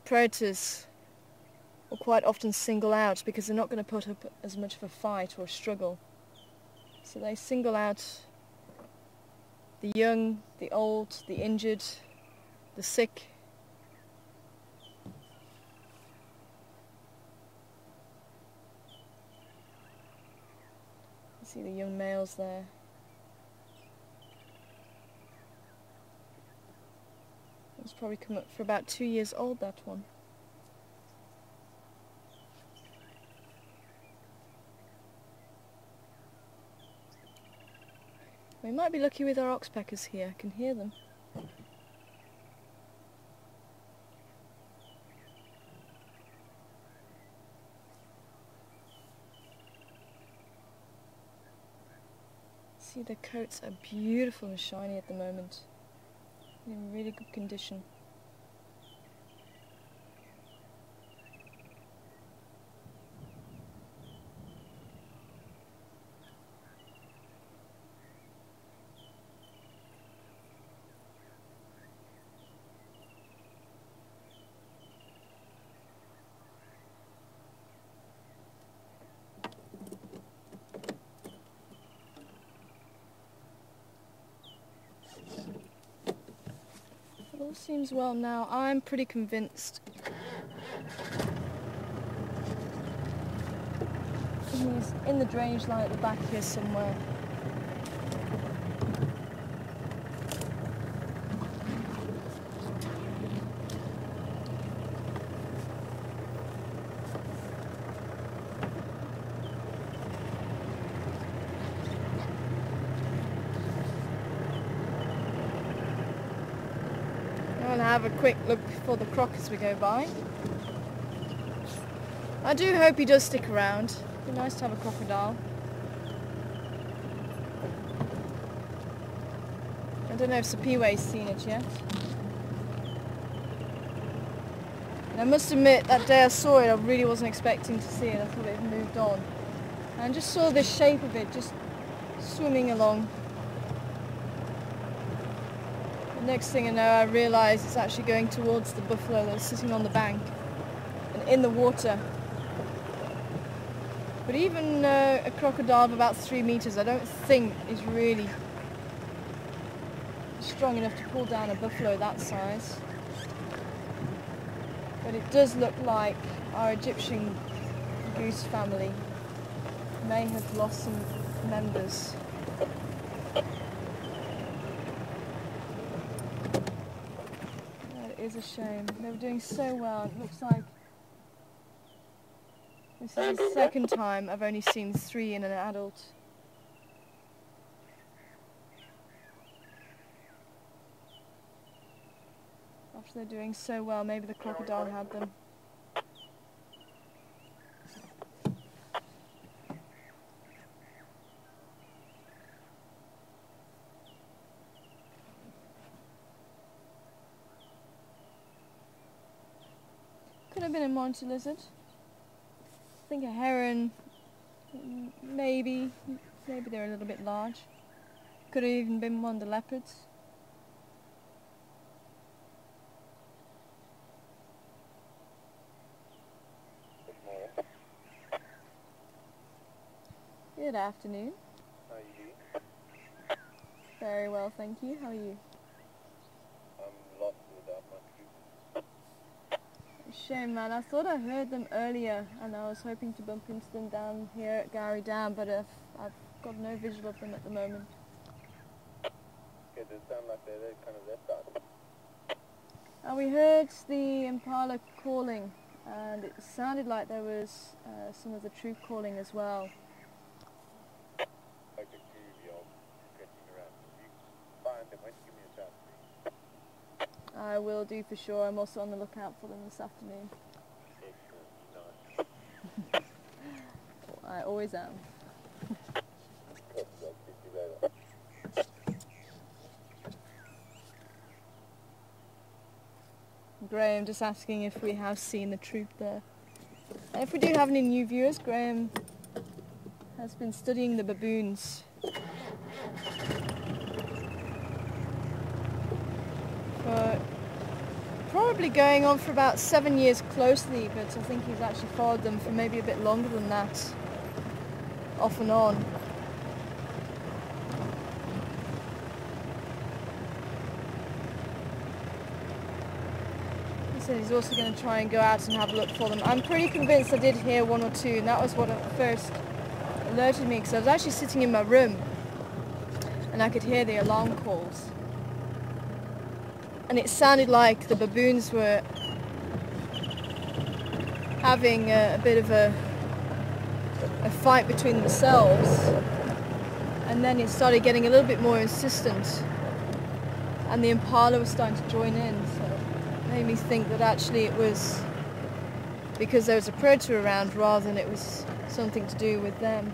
predators will quite often single out because they're not going to put up as much of a fight or a struggle. So they single out the young, the old, the injured, the sick. You see the young males there. It's probably come up for about 2 years old, that one. We might be lucky with our oxpeckers here. I can hear them. See, their coats are beautiful and shiny at the moment. In really good condition. It all seems well now. I'm pretty convinced. He's in the drainage line at the back here somewhere. and have a quick look for the croc as we go by. I do hope he does stick around. It'd be nice to have a crocodile. I don't know if Sapiwe's seen it yet. And I must admit, that day I saw it, I really wasn't expecting to see it. I thought it had moved on. And I just saw the shape of it just swimming along. The next thing I know, I realised it's actually going towards the buffalo that's sitting on the bank and in the water. But even a crocodile of about 3 meters, I don't think is really strong enough to pull down a buffalo that size. But it does look like our Egyptian goose family may have lost some members. That is a shame. They were doing so well. It looks like this is the second time I've only seen 3 in an adult. After they're doing so well, maybe the crocodile had them. Could have been a monitor lizard. I think a heron, maybe they're a little bit large. Could have even been one of the leopards. Good afternoon. How are you doing? Very well, thank you. How are you? I'm lost without my troop. Shame, man. I thought I heard them earlier and I was hoping to bump into them down here at Gowrie Dam, but I've got no visual of them at the moment. Okay, they sound like they're kind of left out. And we heard the Impala calling and it sounded like there was some of the troop calling as well. Like a groovy old stretching around. If you find them, why don't you give me a shout, please? I will do for sure. I'm also on the lookout for them this afternoon. Excellent, nice. I always am. Cool, I'll speak to you later. Graham just asking if we have seen the troop there. And if we do have any new viewers, Graham has been studying the baboons for probably going on for about 7 years closely, but I think he's actually followed them for maybe a bit longer than that, off and on. He said he's also going to try and go out and have a look for them. I'm pretty convinced I did hear 1 or 2, and that was what at first alerted me, because I was actually sitting in my room and I could hear the alarm calls. And it sounded like the baboons were having a bit of a fight between themselves, and then it started getting a little bit more insistent and the Impala was starting to join in, so it made me think that actually it was because there was a predator around rather than it was something to do with them.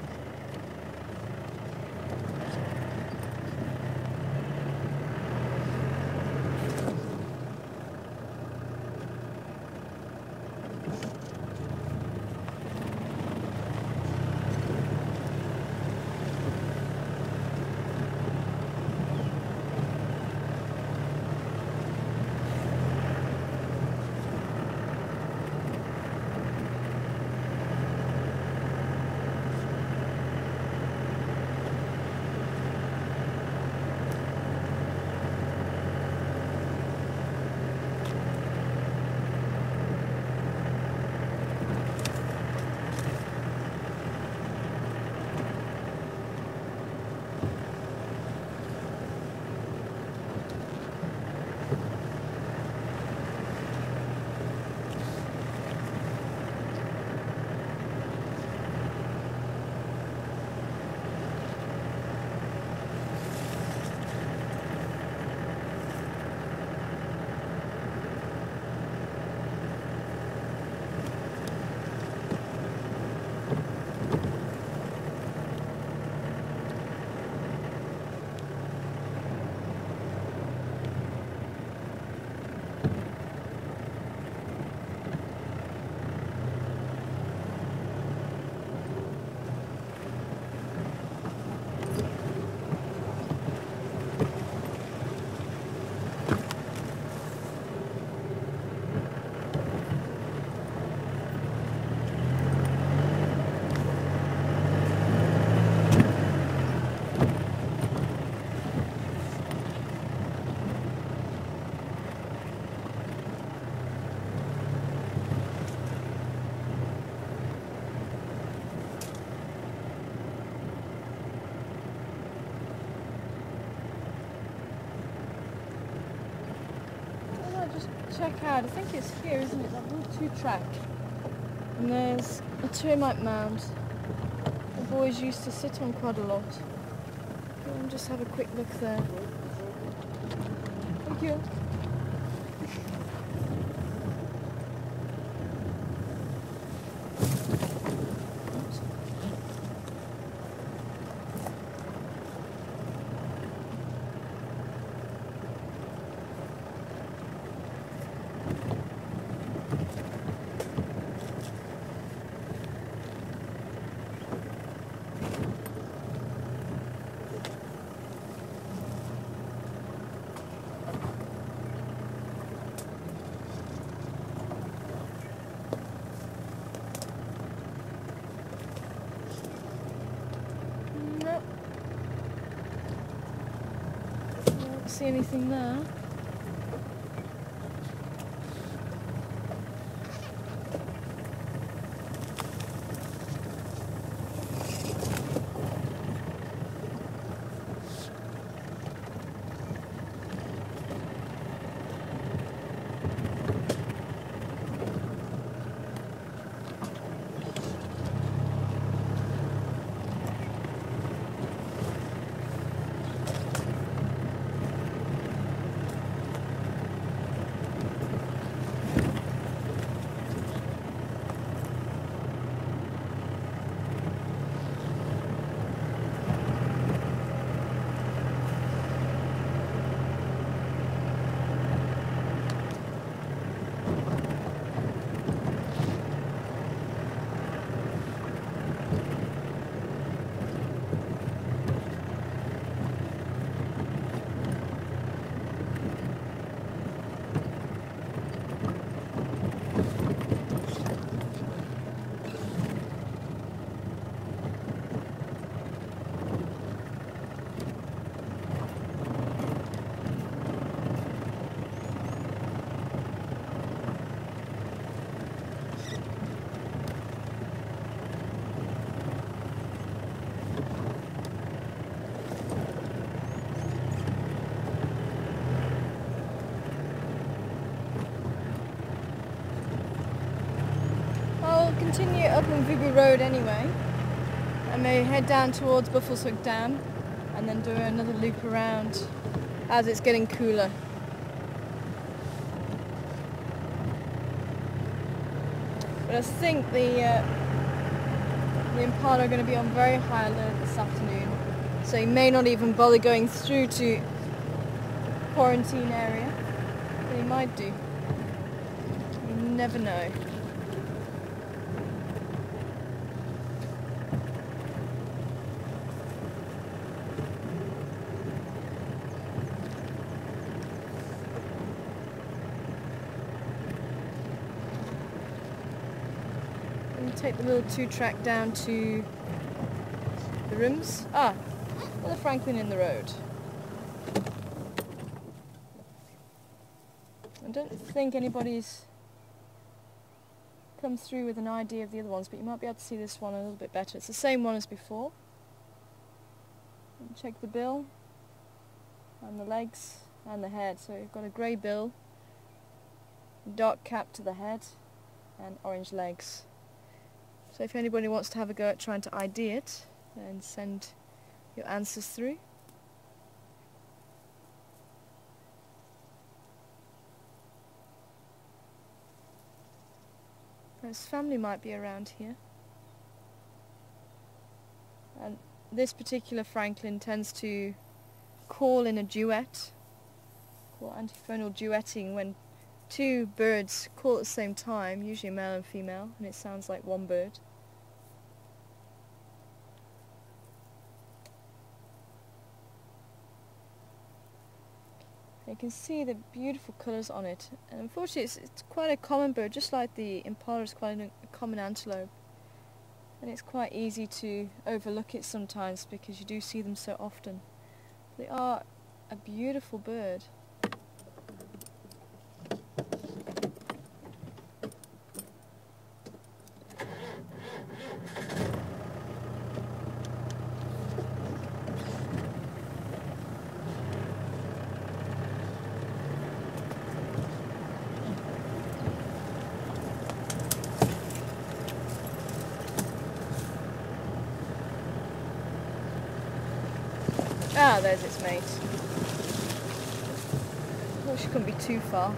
check out, I think it's here, isn't it? That little 2-track. And there's a termite mound the boys used to sit on quite a lot. Go and just have a quick look there. Thank you. See anything there? Continue up on Vibu Road anyway. I may head down towards Buffalo's Hook Dam and then do another loop around as it's getting cooler. But I think the Impala are going to be on very high alert this afternoon, so you may not even bother going through to quarantine area. They might do. You never know. Take the little 2-track down to the rooms. Another Francolin in the road. I don't think anybody's come through with an idea of the other ones, but you might be able to see this one a little bit better. It's the same one as before. And check the bill and the legs and the head. So you've got a grey bill, dark cap to the head and orange legs. So if anybody wants to have a go at trying to ID it, then send your answers through. His family might be around here. And this particular Francolin tends to call in a duet, call antiphonal duetting, when two birds call at the same time, usually male and female, and it sounds like one bird. You can see the beautiful colours on it, and unfortunately it's quite a common bird, just like the Impala is quite a common antelope, and it's quite easy to overlook it sometimes because you do see them so often. They are a beautiful bird. Ah, there's its mate. Well, she couldn't be too far.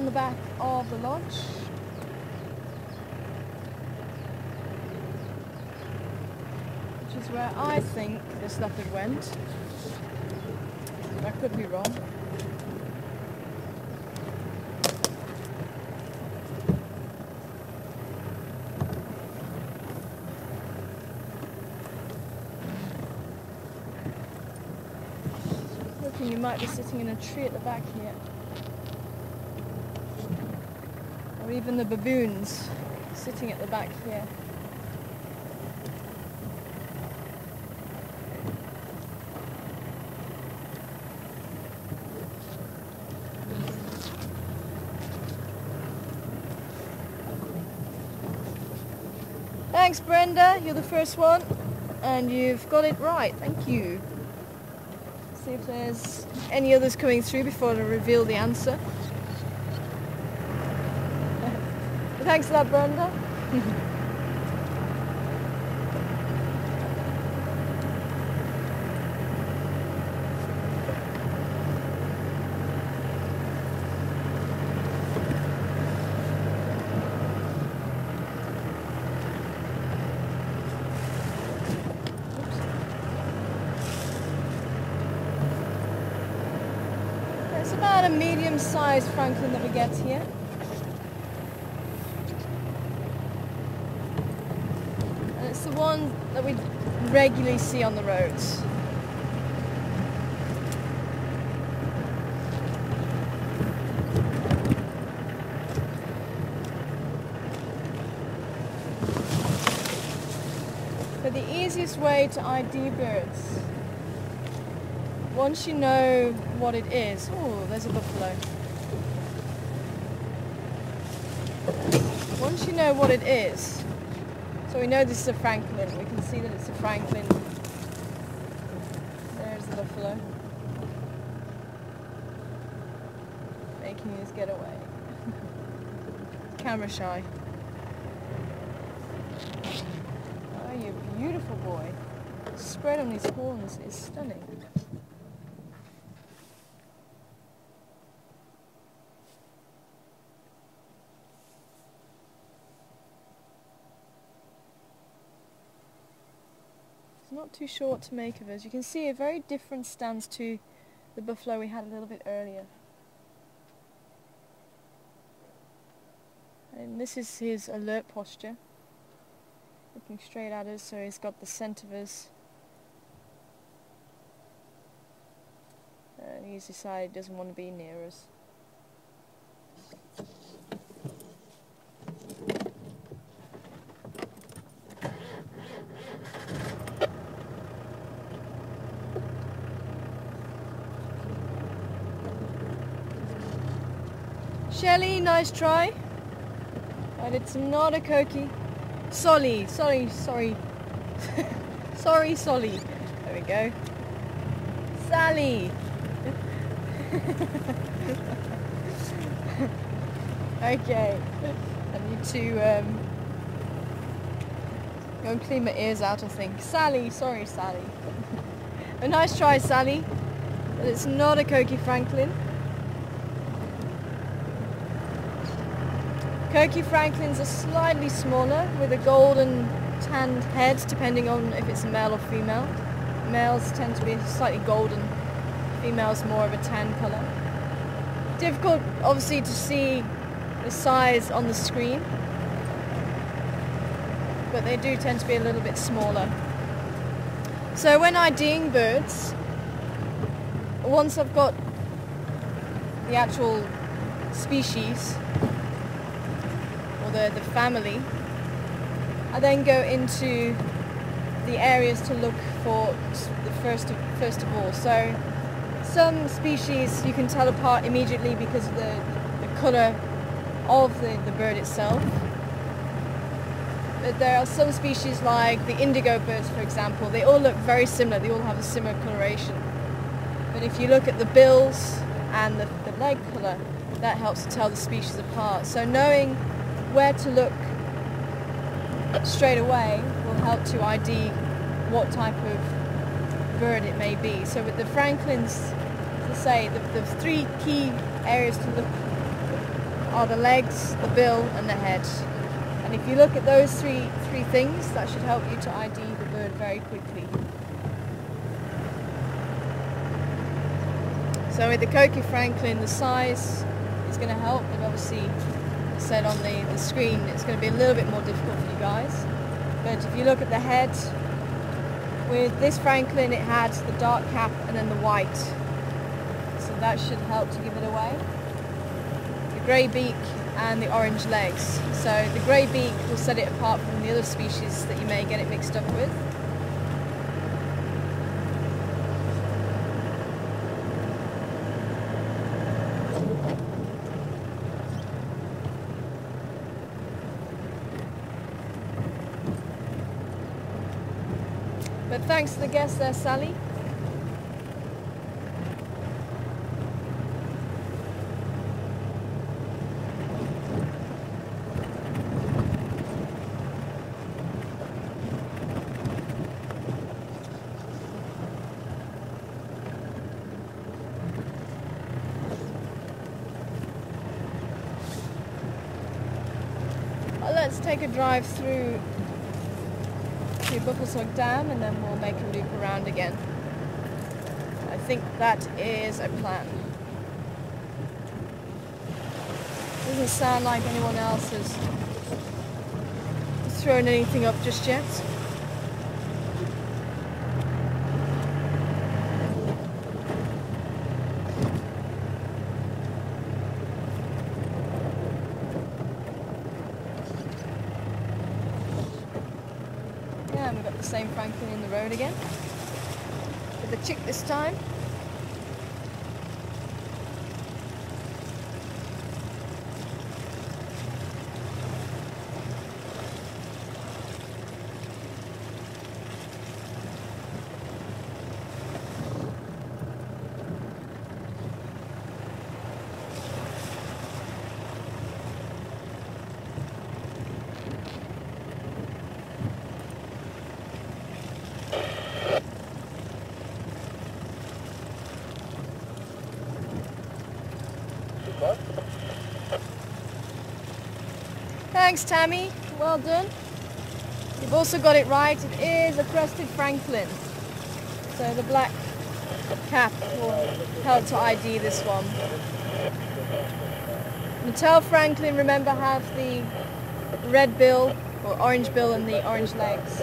The back of the lodge. Which is where I think this leopard went. I could be wrong. Looking, you might be sitting in a tree at the back here. Or even the baboons sitting at the back here. Thanks, Brenda, you're the first one and you've got it right, thank you. See if there's any others coming through before I reveal the answer. Thanks for that, Brenda. It's about a medium-sized Francolin that we get here. It's the one that we regularly see on the roads. But the easiest way to ID birds, once you know what it is, oh, there's a buffalo. Once you know what it is, so we know this is a Francolin. We can see that it's a Francolin. There's the buffalo. Making his getaway. Camera shy. Oh, you beautiful boy. The spread on his horns is stunning. Not too sure what to make of it. As you can see, a very different stance to the buffalo we had a little bit earlier. And this is his alert posture, looking straight at us, so he's got the scent of us. And he's decided he doesn't want to be near us. Shelley, nice try. But it's not a Koki. Solly, sorry. Sorry, Solly. There we go. Sally. Okay. I need to go and clean my ears out, I think. Sally, sorry, Sally. A nice try, Sally. But it's not a Koki Francolin. Koki Francolins are slightly smaller with a golden tanned head, depending on if it's a male or female. Males tend to be slightly golden, females more of a tan colour. Difficult, obviously, to see the size on the screen, but they do tend to be a little bit smaller. So when IDing birds, once I've got the actual species, or the family, I then go into the areas to look for the first of all. So some species you can tell apart immediately because of the colour of the bird itself. But there are some species like the indigo birds, for example. They all look very similar, they all have a similar coloration. But if you look at the bills and the leg colour, that helps to tell the species apart. So knowing where to look straight away will help to ID what type of bird it may be. So with the Francolins, to say, the three key areas to look are the legs, the bill and the head. And if you look at those three things, that should help you to ID the bird very quickly. So with the Coqui Francolin, the size is going to help, but obviously, as I said on the screen, it's going to be a little bit more difficult for you guys. But if you look at the head, with this Francolin it had the dark cap and then the white. So that should help to give it away. The grey beak and the orange legs. So the grey beak will set it apart from the other species that you may get it mixed up with. But thanks to the guest there, Sally. Well, let's take a drive through to Buffelshoek Dam and then we'll make a loop around again. I think that is a plan. Doesn't sound like anyone else has thrown anything up just yet. And we've got the same Francolin in the road again, with the chick this time. Thanks, Tammy. Well done. You've also got it right. It is a crested Francolin. So the black cap will help to ID this one. The tail Francolin, remember, have the red bill or orange bill and the orange legs.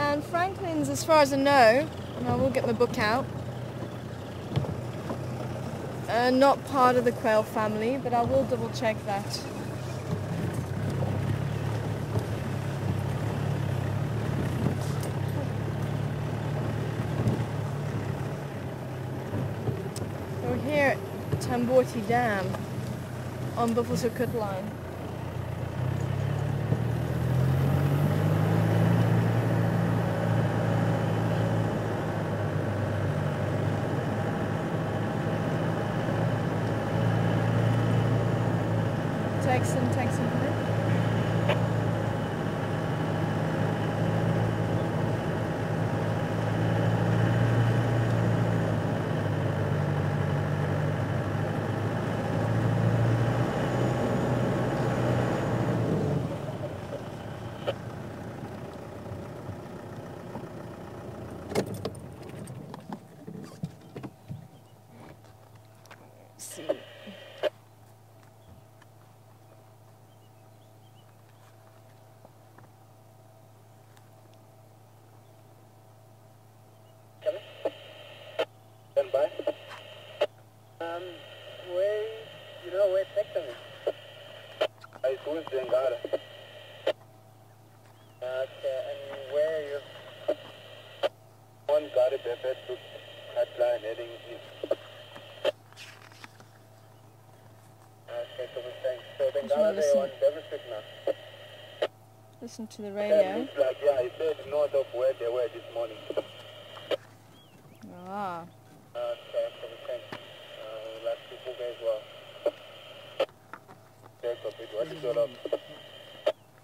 And Francolins, as far as I know, and I will get my book out, are not part of the quail family, but I will double check that. So we're here at Tamborti Dam on Buffelshoek Line. Excellent, excellent. See. Stand by. Where sector is? It's with Zengara. Okay, and where are you? One got it, the first cut line heading east. Okay, so thanks. So Bengala, they on Devon Street now. Listen to the That radio. looks like, yeah, it said north of where they were this morning. Ah. Okay, so thanks. Last people as well. Check a bit. What is your up?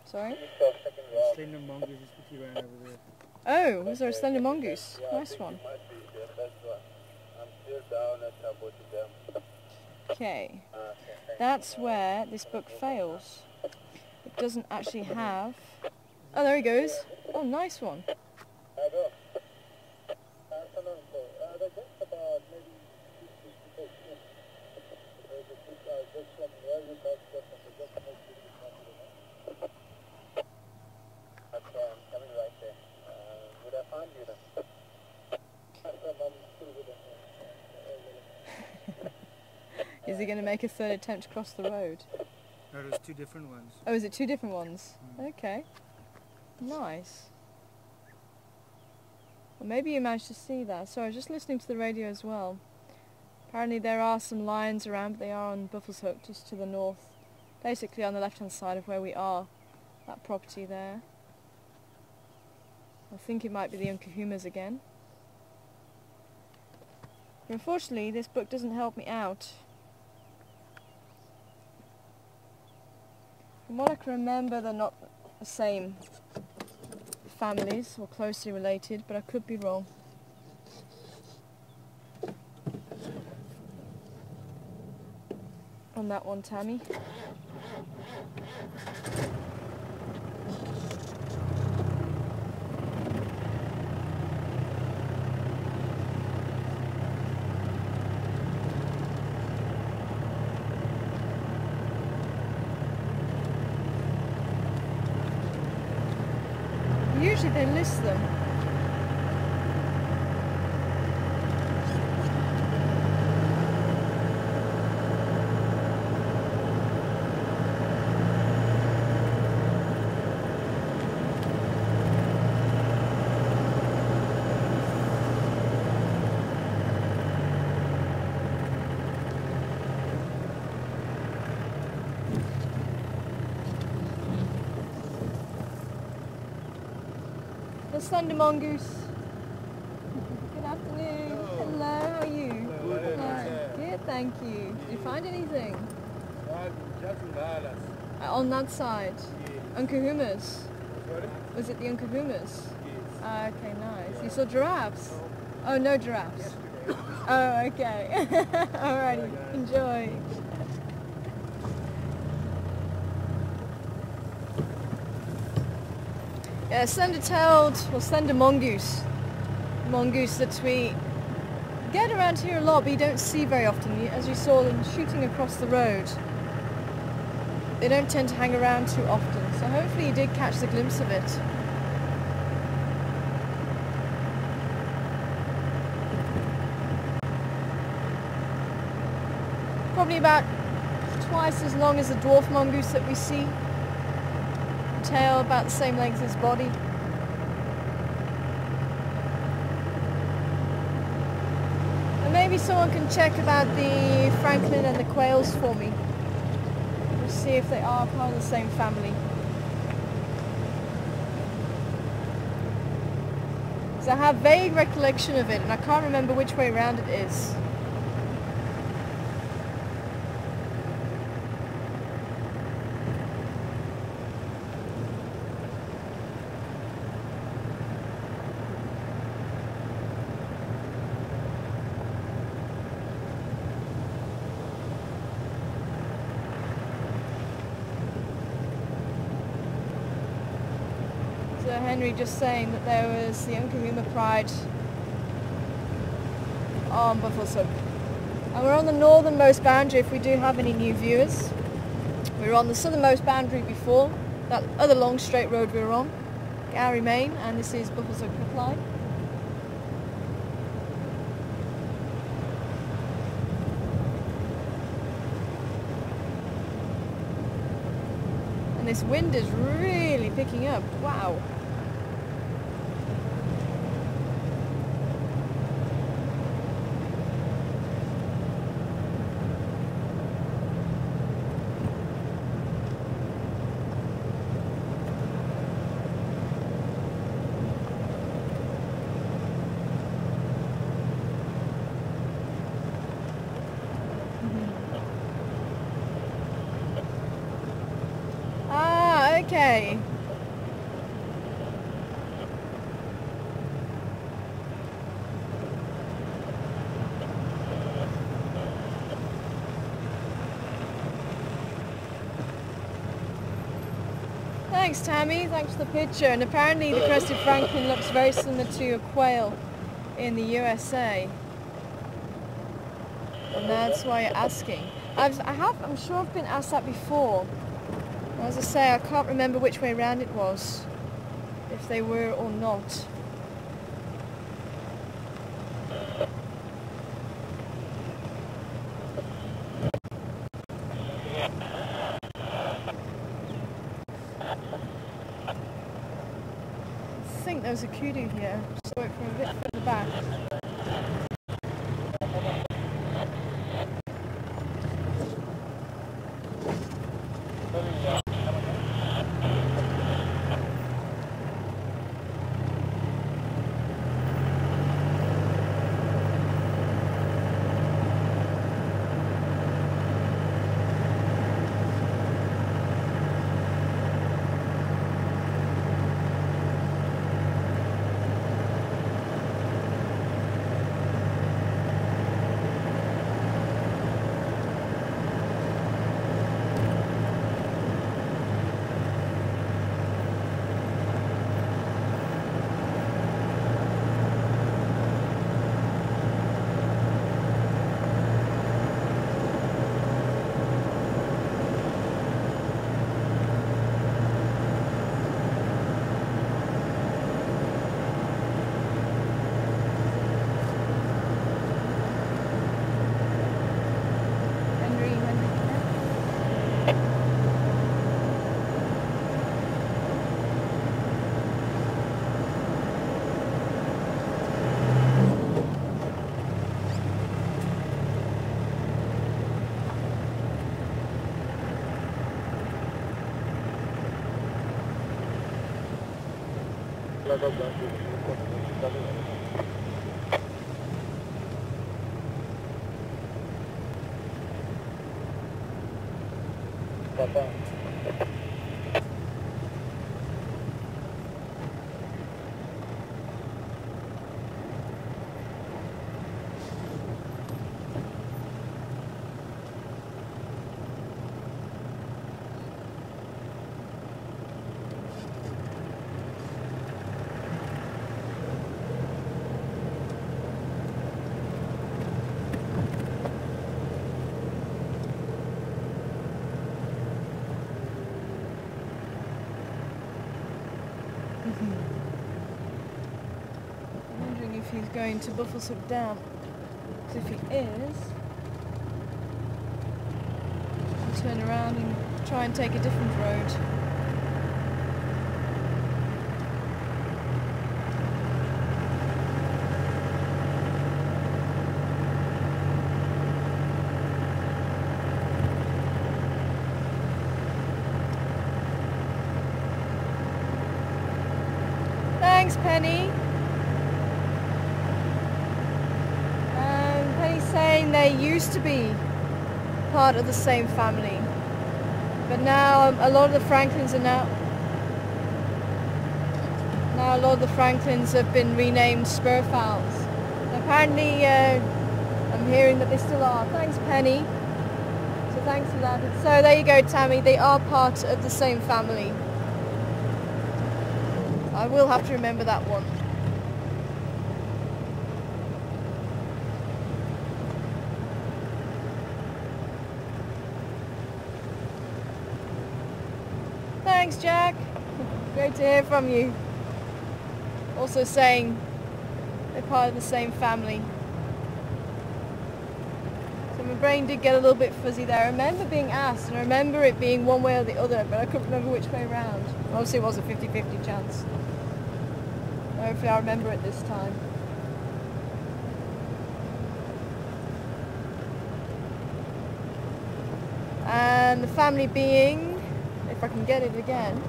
Sorry? Second round. Slender mongoose is what you ran over there. Oh, was there a slender mongoose? Nice one. Might be the first one. I'm still down at Hippopotamus. Okay. That's where this book fails. It doesn't actually have... Oh, there he goes. Oh, nice one. Is he going to make a third attempt to cross the road? No, there's two different ones. Oh, is it two different ones? Okay. Nice. Well, maybe you managed to see that. So I was just listening to the radio as well. Apparently there are some lions around, but they are on Buffalo's Hook, just to the north. Basically on the left-hand side of where we are. That property there. I think it might be the Unkahumas again. But unfortunately, this book doesn't help me out. From what I can remember, they're not the same families or closely related, but I could be wrong. On that one, Tammy. Usually they list them. The slender mongoose. Good afternoon. Hello, how are you? Hello. Good, thank you. Did you find anything? On that side? Unkahumas? Was it the Unkahumas? Okay, nice. You saw giraffes? Oh, no giraffes. Oh, okay. Alrighty, enjoy. Yeah, slender-tailed or slender mongoose. Mongoose that we get around here a lot, but you don't see very often. As you saw them shooting across the road, they don't tend to hang around too often. So hopefully you did catch the glimpse of it. Probably about twice as long as the dwarf mongoose that we see. Tail about the same length as body. And maybe someone can check about the Francolin and the quails for me. Just see if they are part of the same family. Because I have vague recollection of it and I can't remember which way around it is. So Henry just saying that there was the young Kahuma Pride on Buffelshoek. And we're on the northernmost boundary if we do have any new viewers. We were on the southernmost boundary before, that other long straight road we were on, Gowrie Main, and this is Buffelshoek Line. And this wind is really picking up, wow. Okay. Thanks, Tammy. Thanks for the picture. And apparently the crested francolin looks very similar to a quail in the USA. And that's why you're asking. I'm sure I've been asked that before. As I say, I can't remember which way round it was, if they were or not. I think there was a kudu here. Saw it from a bit further back. Papa. I'm wondering if he's going to Buffelshoek Dam. Because if he is, I'll turn around and try and take a different road. Thanks, Penny. Penny's saying they used to be part of the same family, but now a lot of the Francolins are now a lot of the Francolins have been renamed spurfowls. Apparently, I'm hearing that they still are. Thanks, Penny. So thanks for that. So there you go, Tammy. They are part of the same family. I will have to remember that one. Thanks, Jack. Great to hear from you. Also saying they're part of the same family. So my brain did get a little bit fuzzy there. I remember being asked, and I remember it being one way or the other, but I couldn't remember which way round. Obviously it was a 50-50 chance. Hopefully I'll remember it this time. And the family being, if I can get it again,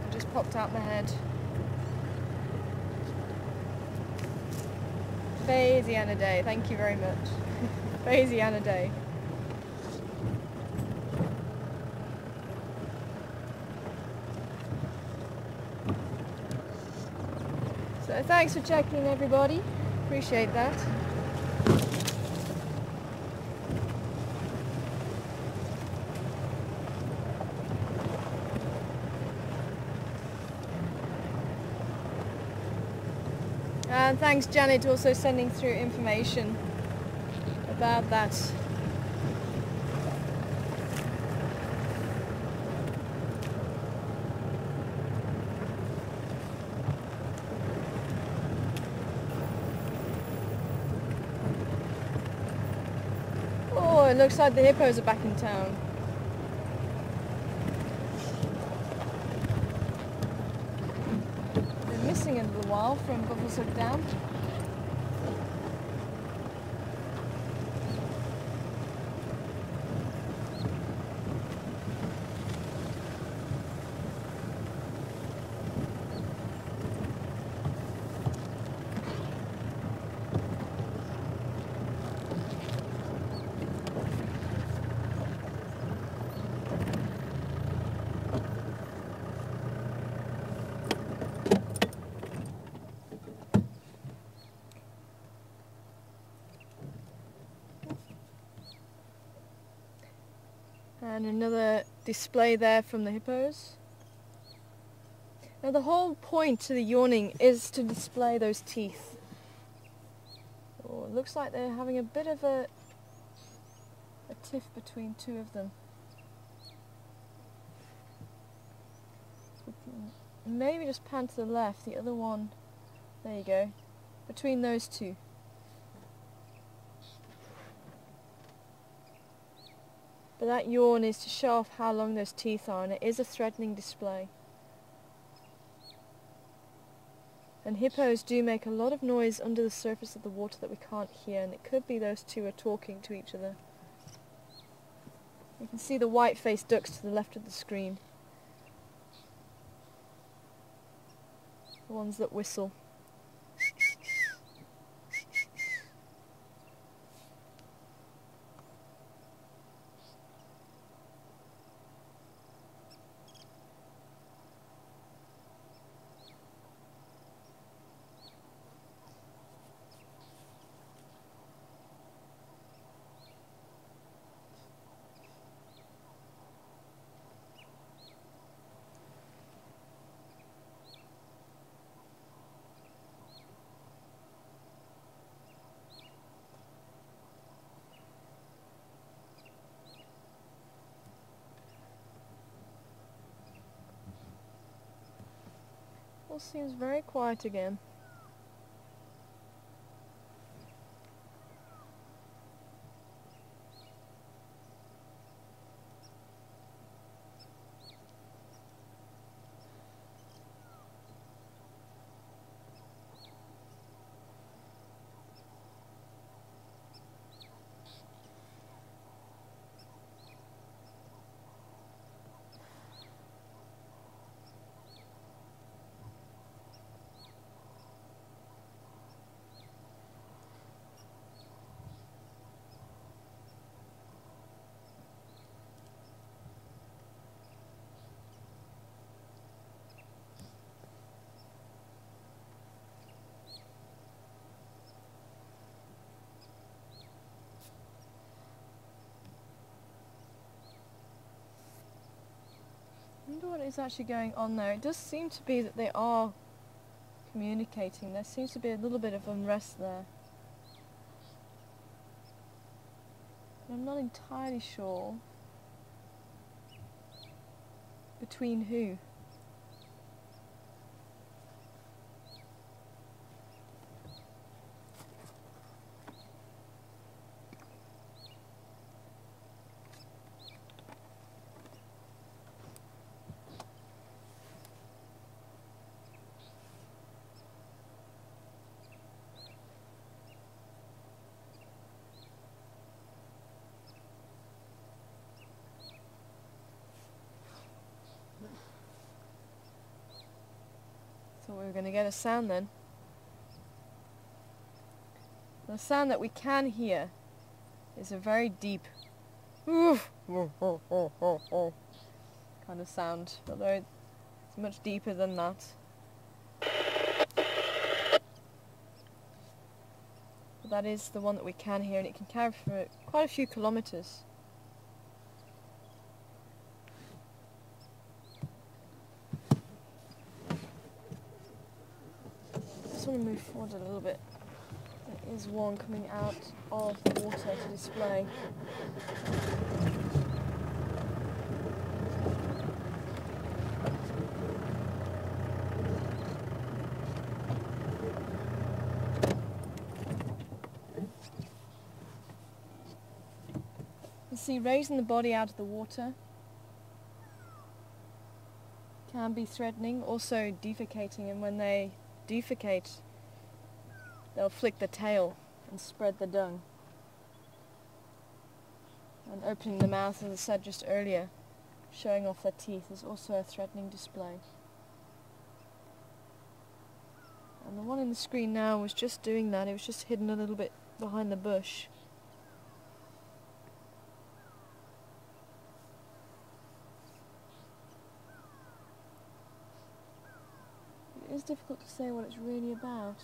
it just popped out my head. Bayesiana Day, thank you very much. Bayesiana Day. So thanks for checking, everybody. Appreciate that. And thanks, Janet, also sending through information about that. Oh, it looks like the hippos are back in town. They're missing a little while from Buffelshoek Dam. And another display there from the hippos. Now the whole point to the yawning is to display those teeth. Oh, it looks like they're having a bit of a tiff between two of them. Maybe just pan to the left, the other one, there you go, between those two. But that yawn is to show off how long those teeth are, and it is a threatening display. And hippos do make a lot of noise under the surface of the water that we can't hear, and it could be those two are talking to each other. You can see the white-faced ducks to the left of the screen. The ones that whistle. All seems very quiet again. is actually going on there? It does seem to be that they are communicating. There seems to be a little bit of unrest there. But I'm not entirely sure between who. Thought we were going to get a sound then. The sound that we can hear is a very deep kind of sound, although it's much deeper than that. But that is the one that we can hear, and it can carry for quite a few kilometres. I just want to move forward a little bit. There is one coming out of the water to display. You see, raising the body out of the water can be threatening, also defecating, and when they defecate, they'll flick the tail and spread the dung. And opening the mouth, as I said just earlier, showing off their teeth is also a threatening display. And the one in the screen now was just doing that. It was just hidden a little bit behind the bush. It is difficult to say what it's really about.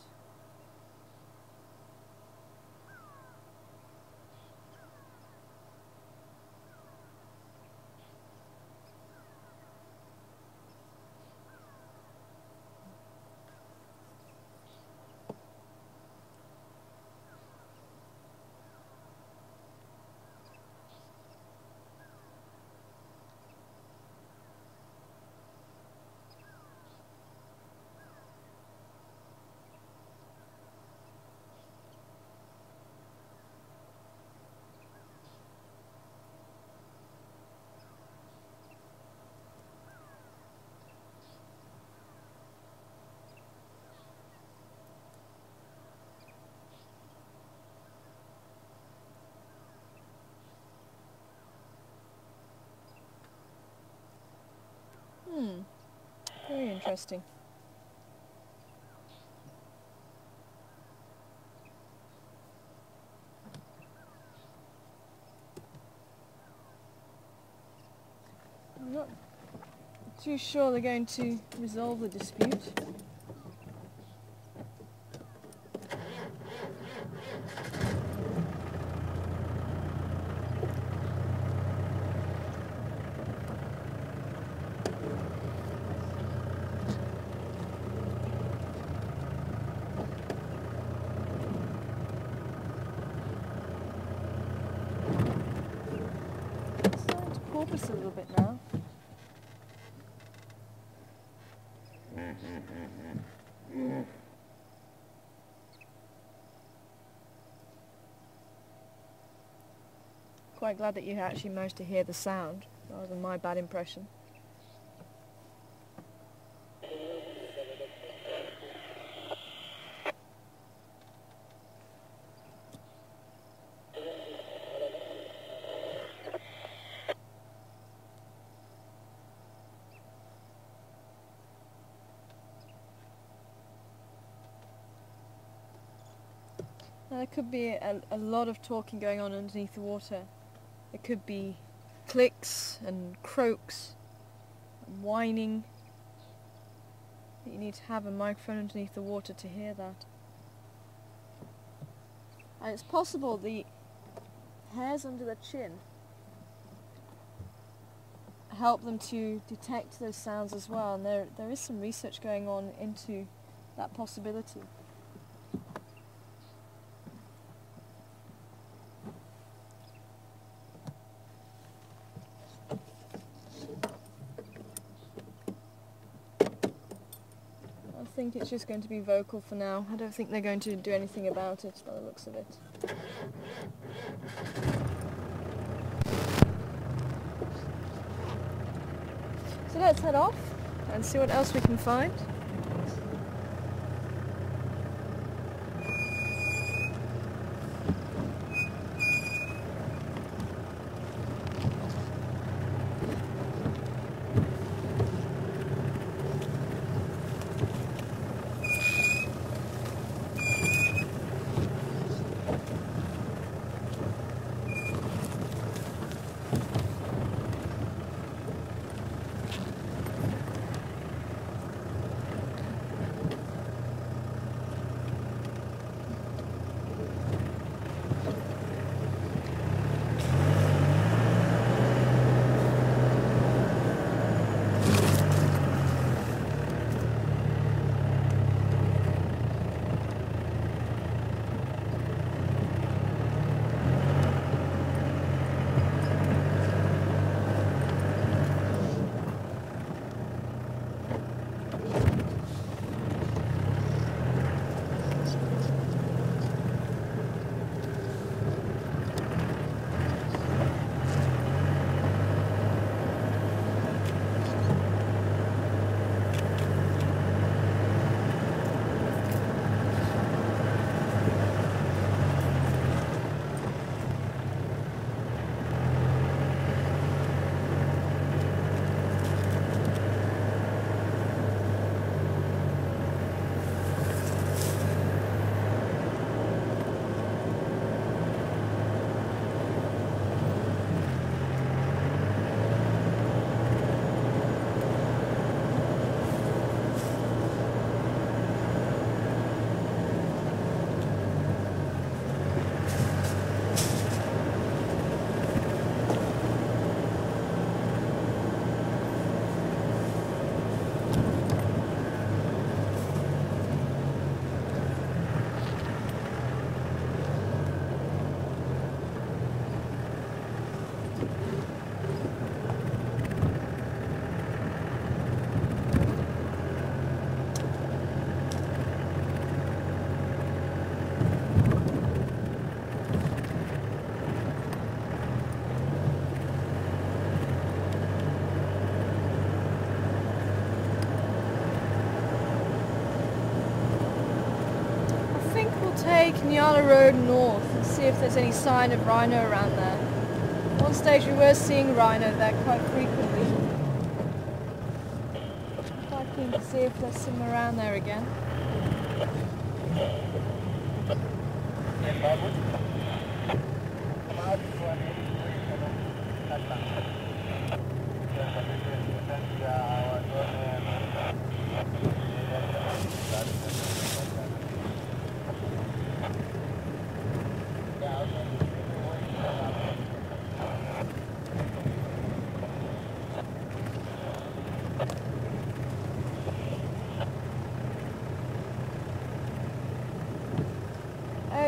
Very interesting. I'm not too sure they're going to resolve the dispute. A little bit now. Quite glad that you actually managed to hear the sound rather than my bad impression. Now there could be a lot of talking going on underneath the water. There could be clicks and croaks and whining. But you need to have a microphone underneath the water to hear that. And it's possible the hairs under the chin help them to detect those sounds as well, and there is some research going on into that possibility. I think it's just going to be vocal for now. I don't think they're going to do anything about it by the looks of it. So let's head off and see what else we can find. Take Nyala Road north and see if there's any sign of rhino around there. At one stage we were seeing rhino there quite frequently. I'm quite keen to see if there's some around there again.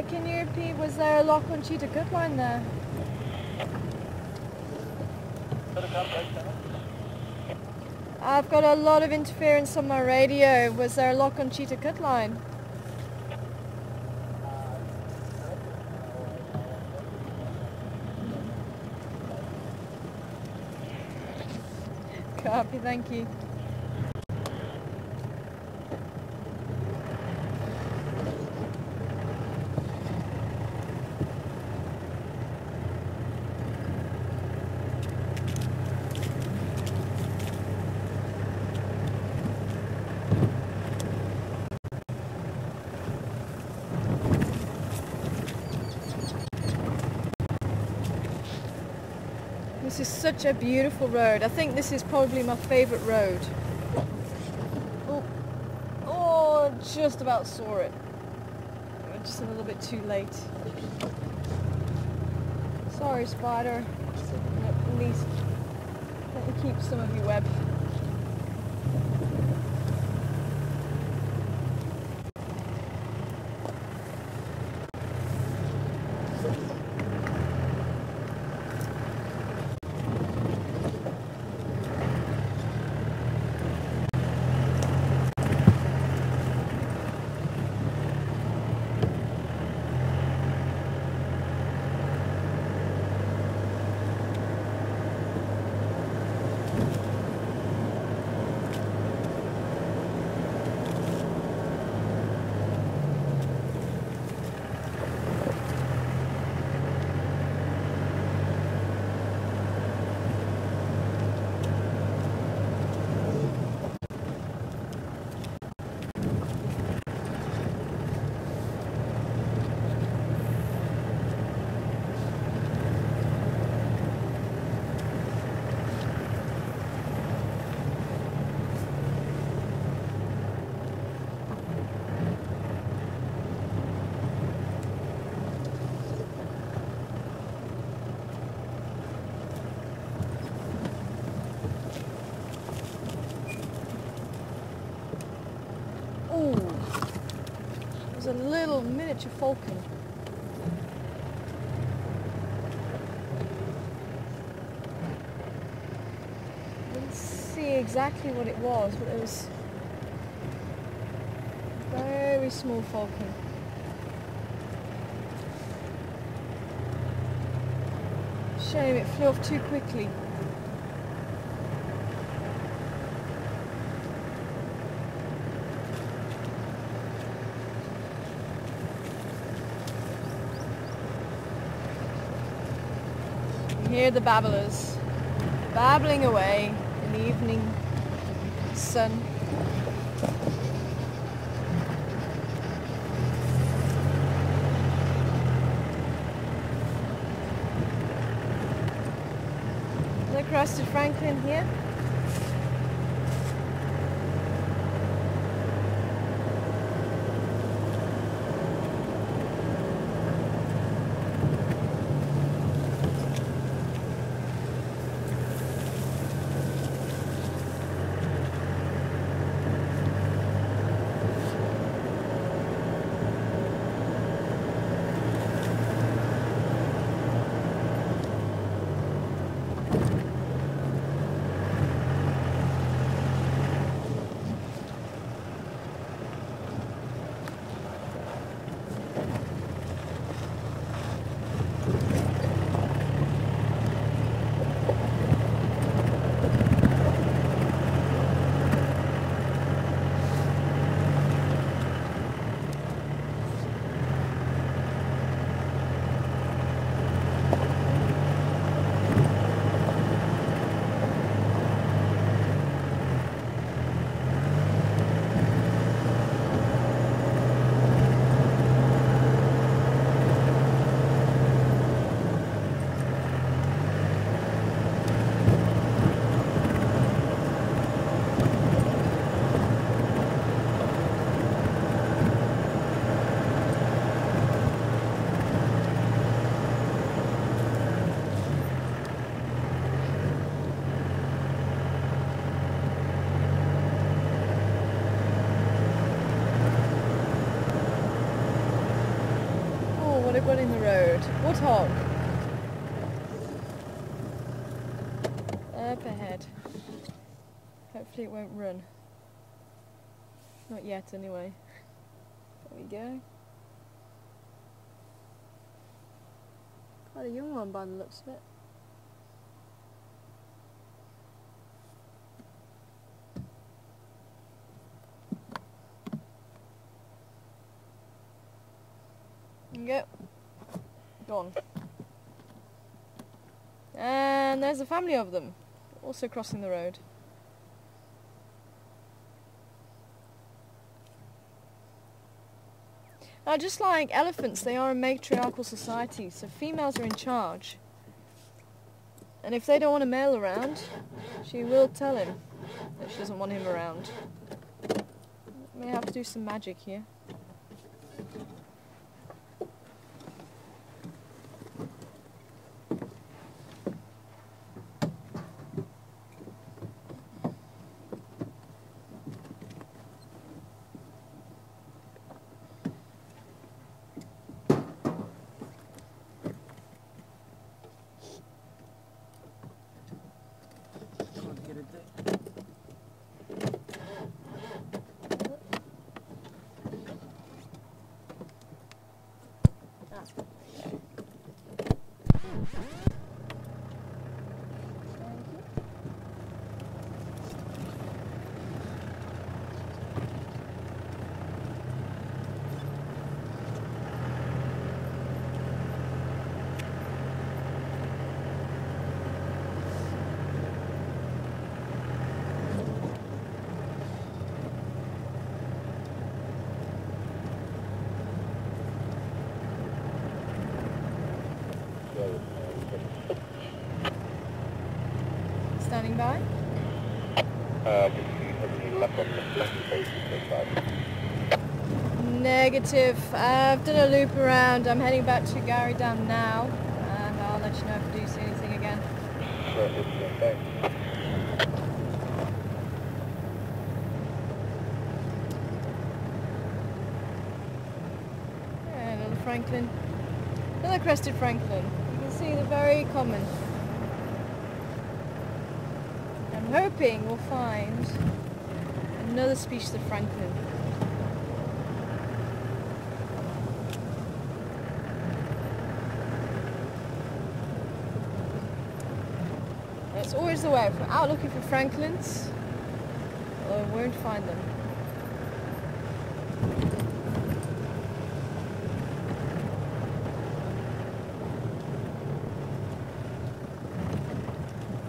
Can you repeat, was there a lock on cheetah cutline there? I've got a lot of interference on my radio. Was there a lock on cheetah cutline? Copy, thank you. This is such a beautiful road. I think this is probably my favourite road. Oh, just about saw it. Just a little bit too late. Sorry, spider. At least Let me keep some of your web. Ooh, there's a little miniature falcon. Didn't see exactly what it was, but it was a very small falcon. Shame it flew off too quickly. Hear the babblers babbling away in the evening sun. Is there crested Francolin here? What have we got in the road? Warthog. Up ahead. Hopefully it won't run. Not yet anyway. There we go. Quite a young one by the looks of it. There you go. Gone. And there's a family of them, also crossing the road. Now, just like elephants, they are a matriarchal society, so females are in charge. And if they don't want a male around, she will tell him that she doesn't want him around. May have to do some magic here. Standing by. Negative. I've done a loop around. I'm heading back to Gary Dam now, and I'll let you know if I do see anything again. Yeah, another Francolin. Another crested Francolin. You can see they're very common. I'm hoping we'll find another species of Francolin. It's always the way. If we're out looking for Francolins, we won't find them.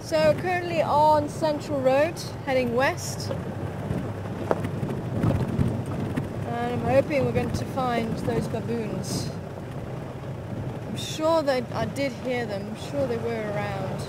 So currently on Central Road, heading west. And I'm hoping we're going to find those baboons. I'm sure that I did hear them. I'm sure they were around.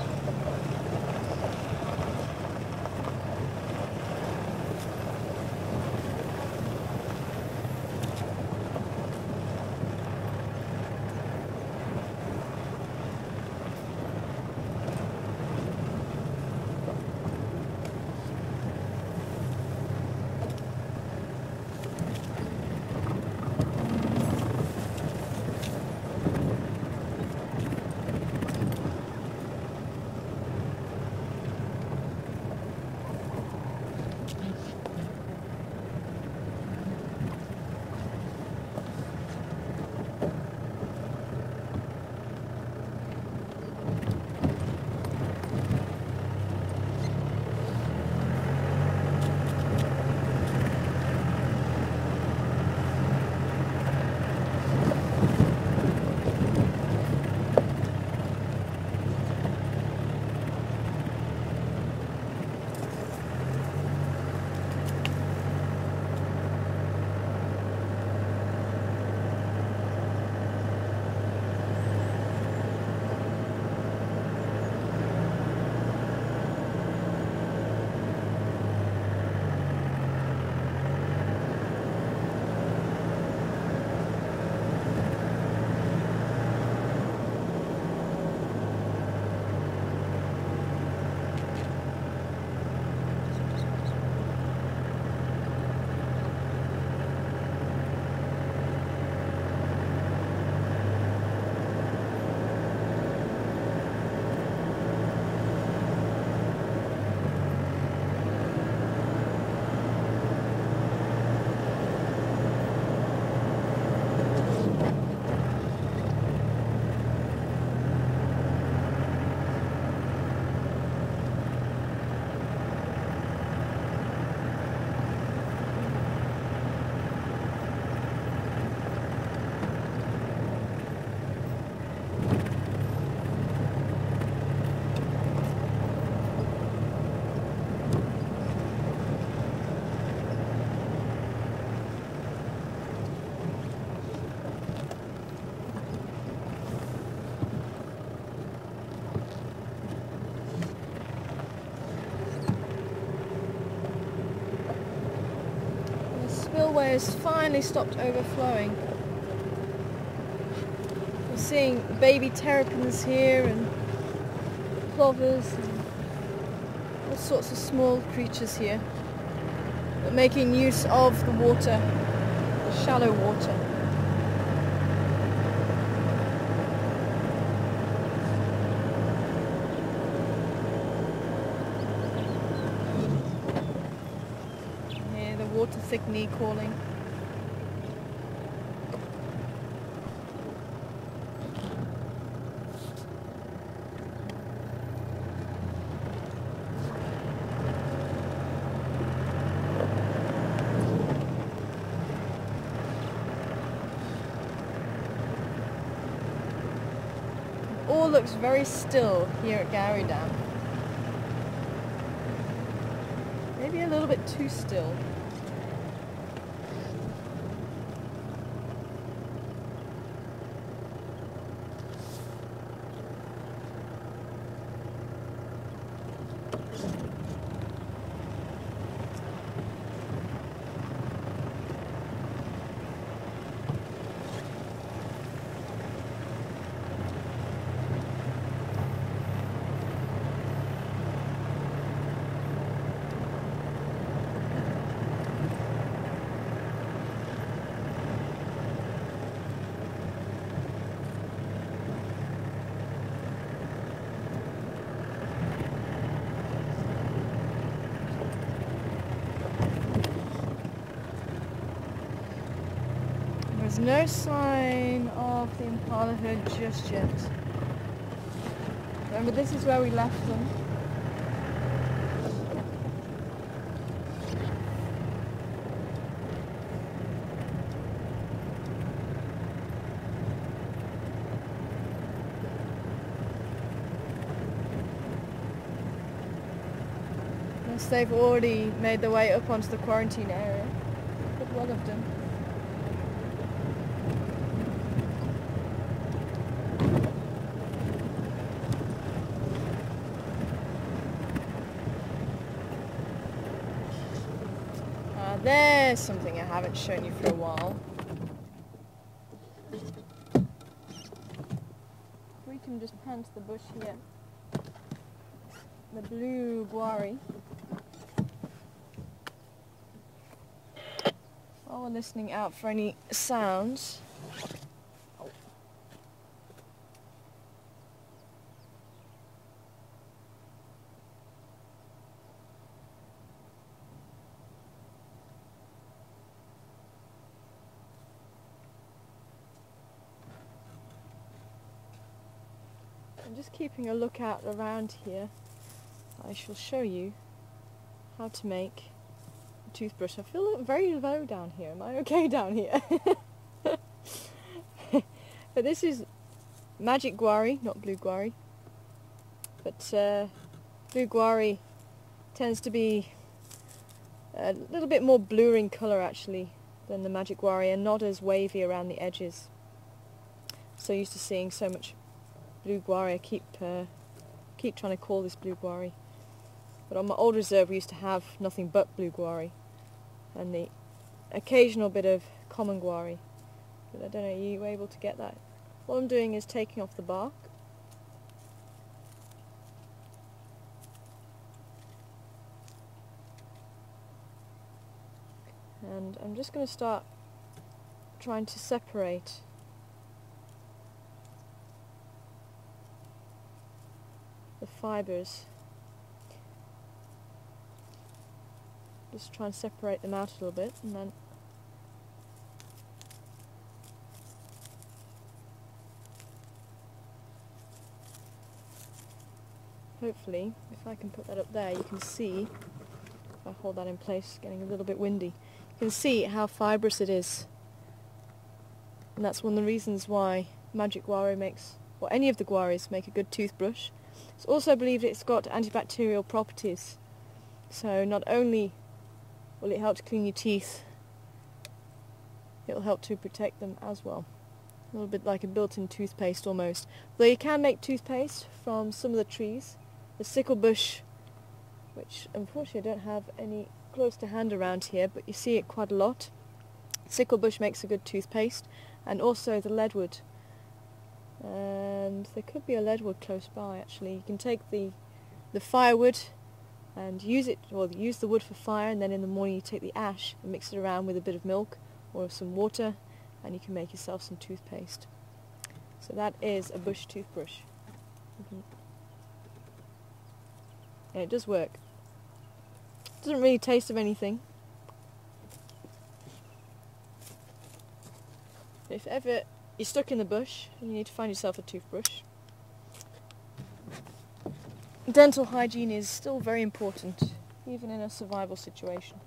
Spillway has finally stopped overflowing. We're seeing baby terrapins here and plovers and all sorts of small creatures here. But making use of the water, the shallow water. Water thickney calling. All looks very still here at Gary Dam. Maybe a little bit too still. There's no sign of the Impala herd just yet. Remember, this is where we left them. Unless they've already made their way up onto the quarantine area. Could well have done. There's something I haven't shown you for a while. We can just pan to the bush here. The blue guari. While we're listening out for any sounds. I'm just keeping a lookout around here. I shall show you how to make a toothbrush. I feel very low down here. Am I okay down here? But this is magic guari, not blue guari. But blue guari tends to be a little bit more bluer in colour actually than the magic guari, and not as wavy around the edges. So used to seeing so much blue guari, I keep trying to call this blue guari. But on my old reserve we used to have nothing but blue guari and the occasional bit of common guari. But I don't know, are you able to get that? What I'm doing is taking off the bark. And I'm just going to start trying to separate the fibres. Just try and separate them out a little bit, and then hopefully, if I can put that up there, you can see, if I hold that in place, it's getting a little bit windy, you can see how fibrous it is. And that's one of the reasons why magic guari makes, or any of the guaris make a good toothbrush. It's also believed it's got antibacterial properties. So not only will it help to clean your teeth, it'll help to protect them as well. A little bit like a built-in toothpaste almost. Though you can make toothpaste from some of the trees. The sickle bush, which unfortunately I don't have any close to hand around here, but you see it quite a lot. Sickle bush makes a good toothpaste, and also the leadwood. And there could be a leadwood close by actually. You can take the firewood and use it, well, use the wood for fire, and then in the morning you take the ash and mix it around with a bit of milk or some water, and you can make yourself some toothpaste. So that is a bush toothbrush. And it does work. It doesn't really taste of anything. If ever you're stuck in the bush and you need to find yourself a toothbrush, dental hygiene is still very important, even in a survival situation.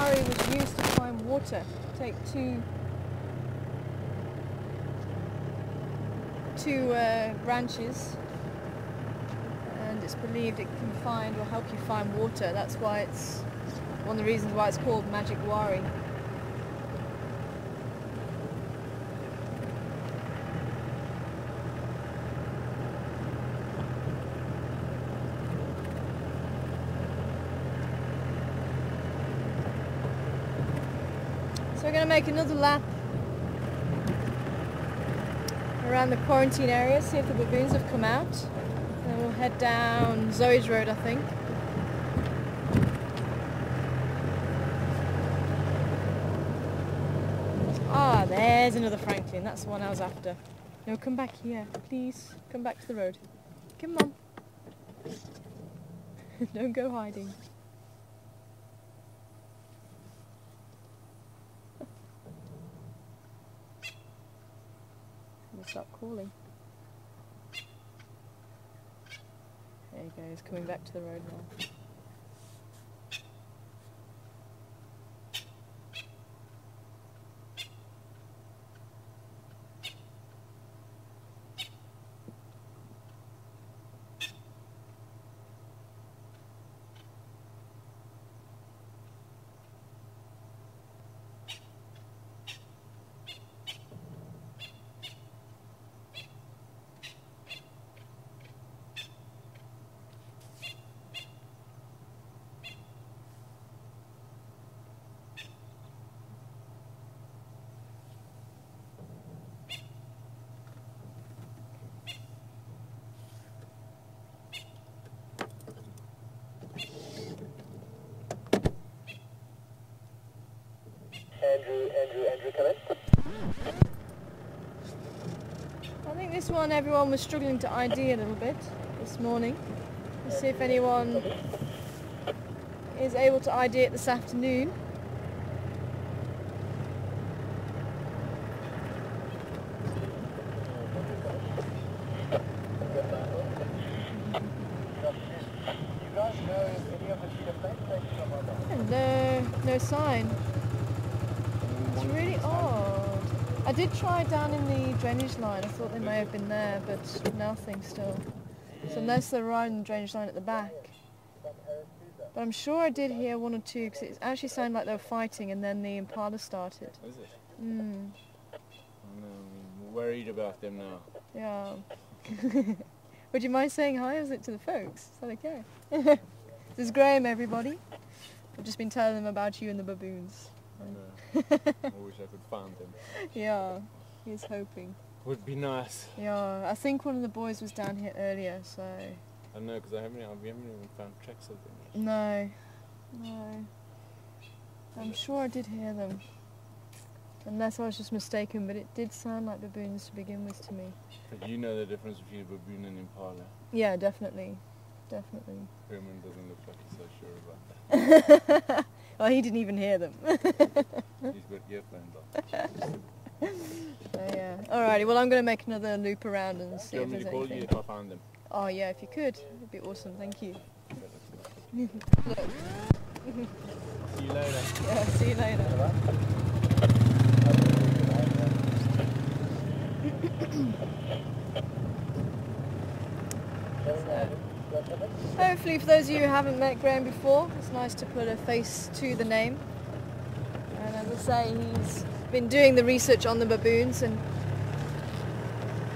Was used to find water. Take two branches, and it's believed it can find or help you find water. That's why it's one of the reasons why it's called magic guari. So we're going to make another lap around the quarantine area, see if the baboons have come out. And then we'll head down Zoe's Road, I think. Ah, there's another Francolin. That's the one I was after. No, come back here, please. Come back to the road. Come on. Don't go hiding. Stop calling. There he goes, coming back to the road now. Andrew, come in. I think this one everyone was struggling to ID a little bit this morning. Let's see if anyone is able to ID it this afternoon. No sign. It's really odd. I did try down in the drainage line. I thought they may have been there, but nothing still. So unless they're right in the drainage line at the back. But I'm sure I did hear one or two, because it actually sounded like they were fighting and then the Impala started. Is it? Mm. I'm worried about them now. Yeah. Would you mind saying hi, is it, to the folks? Is that okay? This is Graham, everybody. I've just been telling them about you and the baboons. I wish I could find them. Yeah, he's hoping. Would be nice. Yeah, I think one of the boys was down here earlier, so... I know, because we haven't even found tracks of them yet. No. I'm sure I did hear them. Unless I was just mistaken, but it did sound like baboons to begin with to me. But you know the difference between a baboon and Impala. Yeah, definitely. Definitely. Herman doesn't look like he's so sure about that. Well, he didn't even hear them. He's got earphones on. So, yeah. Alrighty, well I'm going to make another loop around and see if there's Do you want me to call you anything. if I find them? Oh yeah, if you could. It'd be awesome, thank you. Look. See you later. Yeah, see you later. Hopefully for those of you who haven't met Graham before, it's nice to put a face to the name. And as I say, he's been doing the research on the baboons and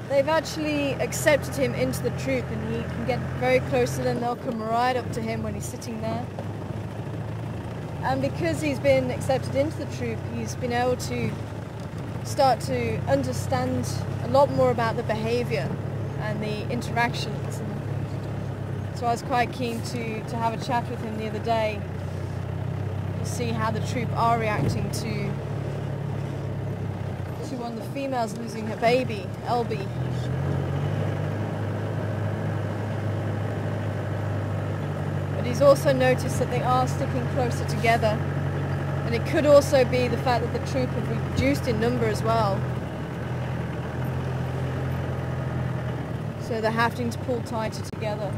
they've actually accepted him into the troop, and he can get very close to them. They'll come right up to him when he's sitting there. And because he's been accepted into the troop, he's been able to start to understand a lot more about the behaviour and the interactions. And so I was quite keen to have a chat with him the other day to see how the troop are reacting to one of the females losing her baby, Elby. But he's also noticed that they are sticking closer together, and it could also be the fact that the troop have reduced in number as well. So they're having to pull tighter together.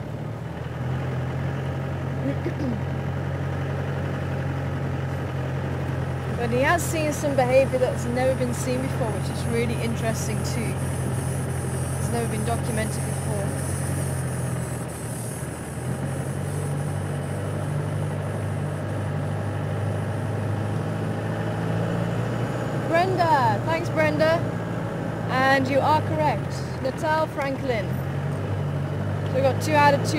But he has seen some behaviour that's never been seen before, which is really interesting too. It's never been documented before. Brenda! Thanks, Brenda. And you are correct. Natal Francolin. So we got 2 out of 2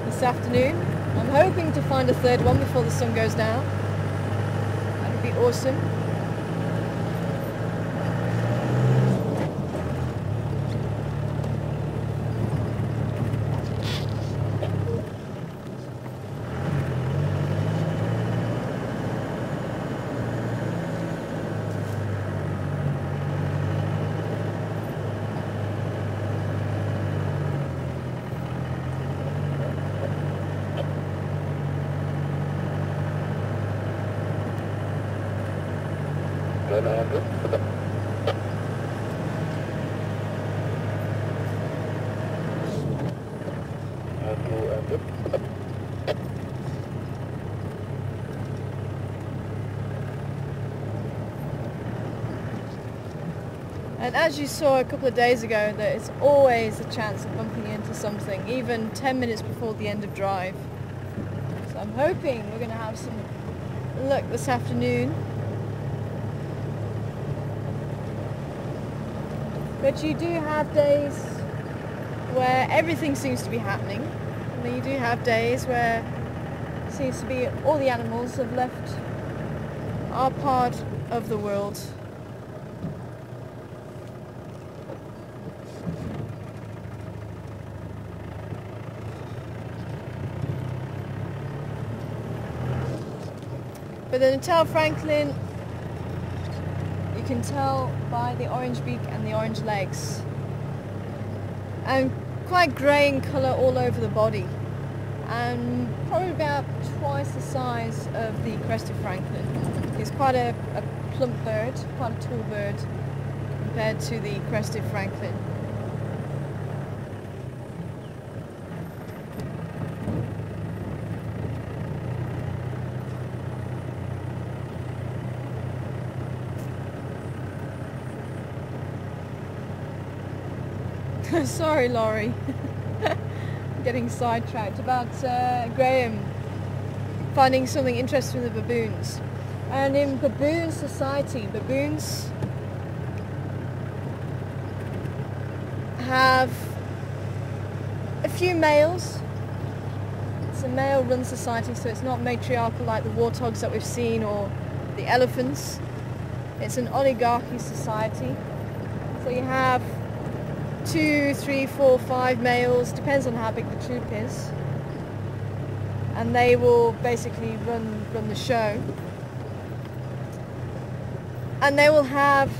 this afternoon. I'm hoping to find a third one before the sun goes down. Be awesome. And as you saw a couple of days ago, there's always a chance of bumping into something, even 10 minutes before the end of drive. So I'm hoping we're going to have some luck this afternoon. But you do have days where everything seems to be happening. And then you do have days where it seems to be all the animals have left our part of the world. But the Natal Francolin, you can tell by the orange beak and the orange legs. And quite grey in colour all over the body. And probably about twice the size of the crested Francolin. He's quite a plump bird, quite a tall bird compared to the crested Francolin. Sorry, Laurie. Getting sidetracked about Graham finding something interesting in the baboons. And in baboon society, baboons have a few males. It's a male-run society, so it's not matriarchal like the warthogs that we've seen or the elephants. It's an oligarchy society. So you have 2, 3, 4, 5 males, depends on how big the troop is, and they will basically run the show. And they will have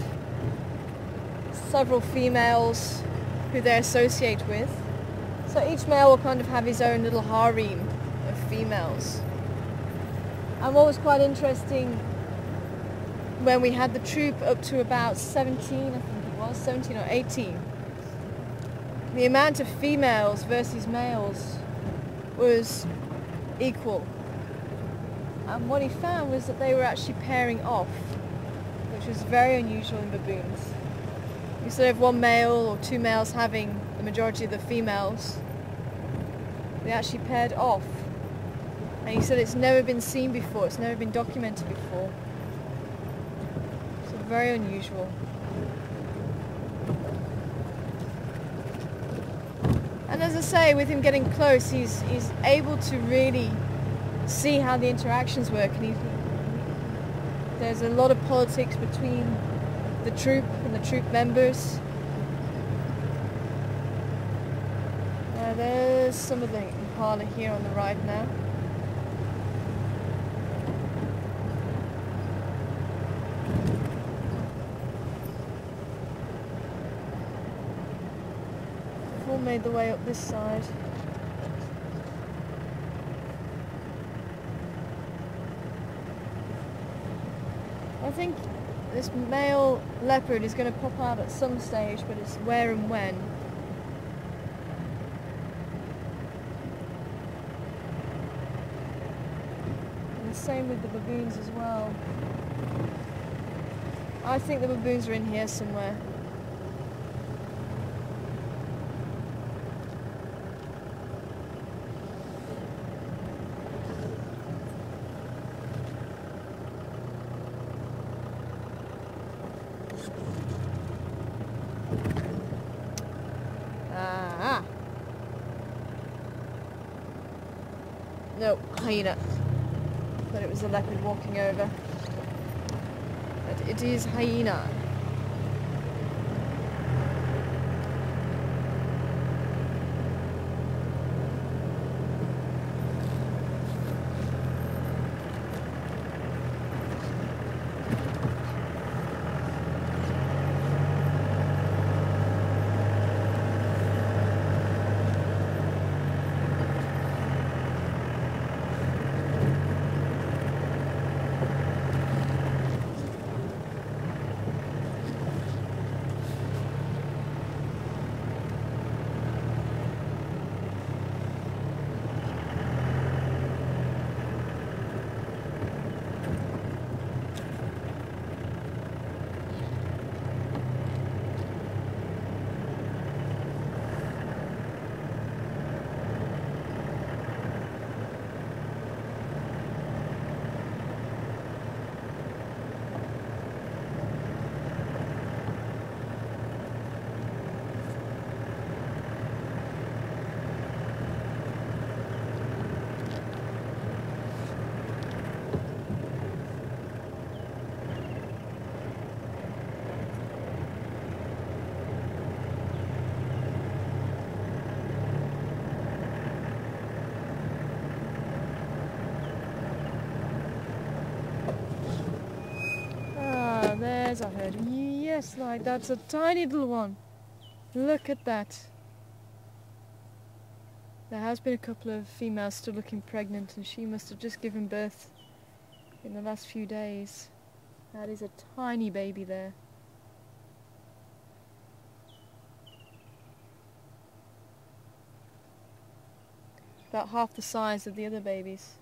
several females who they associate with. So each male will kind of have his own little harem of females. And what was quite interesting, when we had the troop up to about 17, I think it was, 17 or 18, the amount of females versus males was equal. And what he found was that they were actually pairing off, which was very unusual in baboons. Instead of one male or 2 males having the majority of the females, they actually paired off. And he said it's never been seen before, it's never been documented before. So very unusual. And as I say, with him getting close, he's able to really see how the interactions work. And there's a lot of politics between the troop and the troop members. There's some of the Impala here on the ride now. All made the way up this side. I think this male leopard is going to pop out at some stage, but it's where and when. And the same with the baboons as well. I think the baboons are in here somewhere. No, hyena. But it was a leopard walking over. But it is hyena. There's our herd. Yes, like that's a tiny little one. Look at that. There has been a couple of females still looking pregnant, and she must have just given birth in the last few days. That is a tiny baby there. About half the size of the other babies.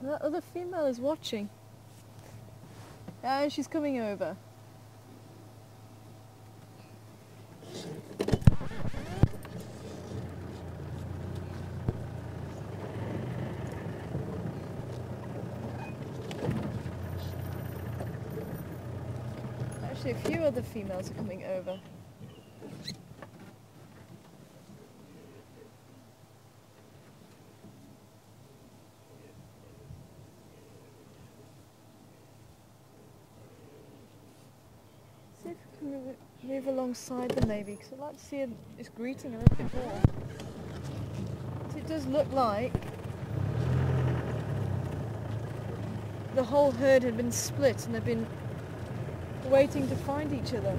That other female is watching. And she's coming over. Actually, a few other females are coming over. See if we can move alongside them maybe, because I'd like to see this greeting a little bit more. So it does look like the whole herd had been split and they've been waiting to find each other.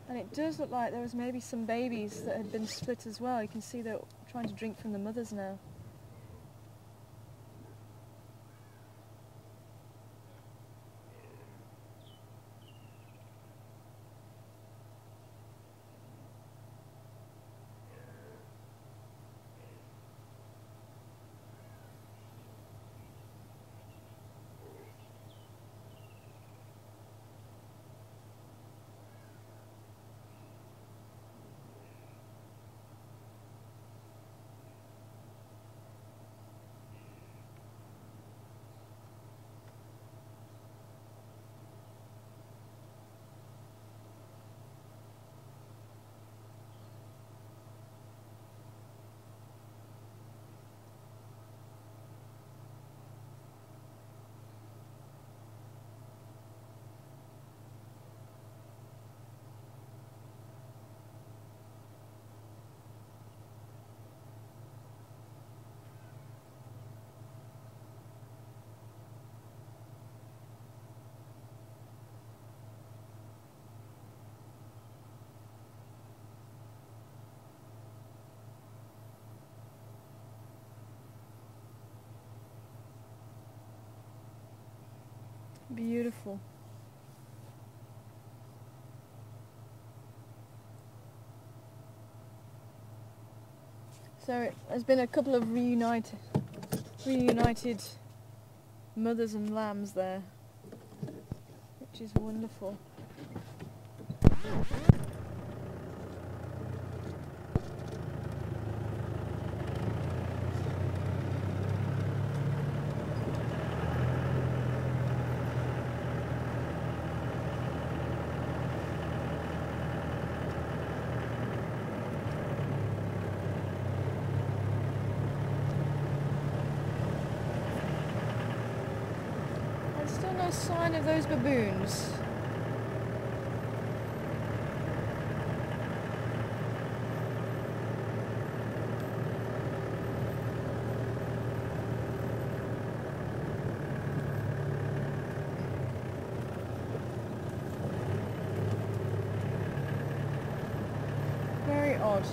And it does look like there was maybe some babies that had been split as well. You can see they're trying to drink from the mothers now. Beautiful. So there's been a couple of reunited mothers and lambs there, which is wonderful. Still no sign of those baboons. Very odd.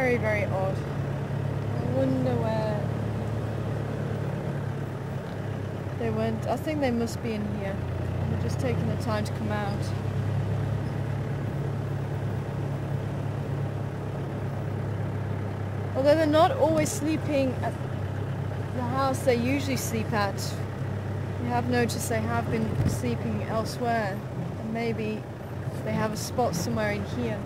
Very, very odd. I wonder where they went. I think they must be in here. They're just taking the time to come out. Although they're not always sleeping at the house they usually sleep at. You have noticed they have been sleeping elsewhere. And maybe they have a spot somewhere in here.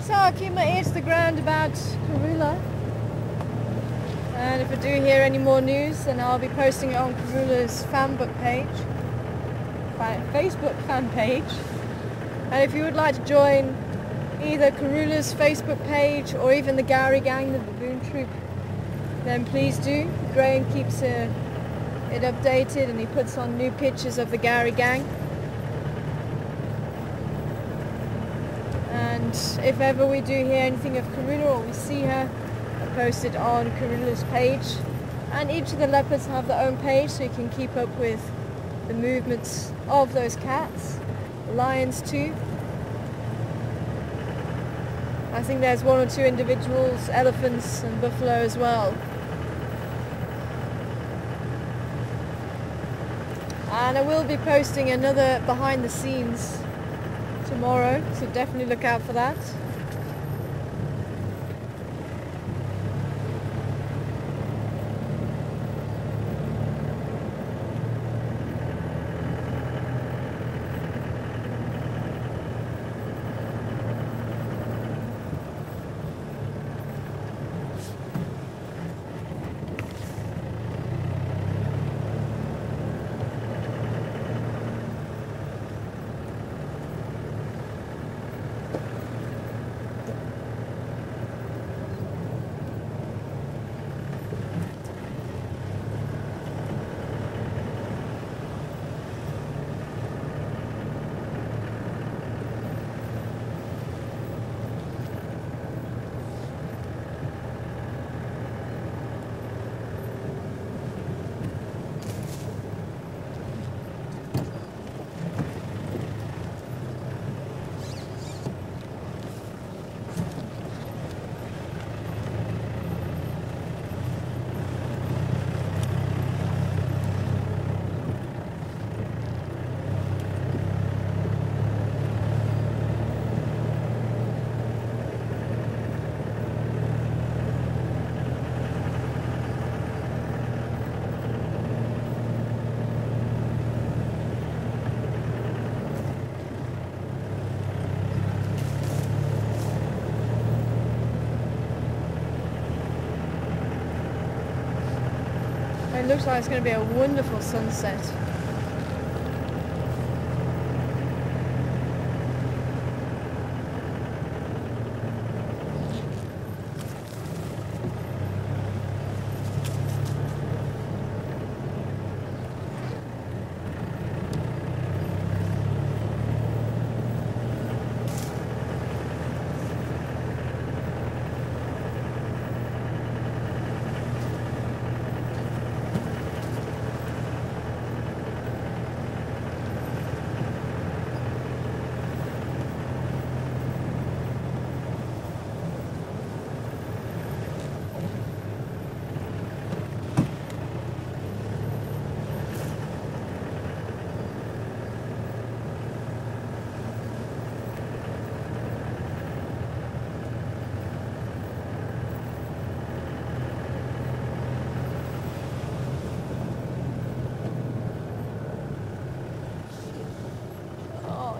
So I'll keep my ear to the ground about Karula. And if I do hear any more news, then I'll be posting it on Karula's Facebook fan page. And if you would like to join either Karula's Facebook page or even the Gowrie Gang, the baboon troop, then please do. Graham keeps it updated and he puts on new pictures of the Gowrie Gang. And if ever we do hear anything of Karula or we see her, I post it on Karula's page. And each of the leopards have their own page so you can keep up with the movements of those cats. lions too. I think there's one or two individuals, elephants and buffalo as well. And I will be posting another behind the scenes tomorrow, so definitely look out for that. It looks like it's going to be a wonderful sunset.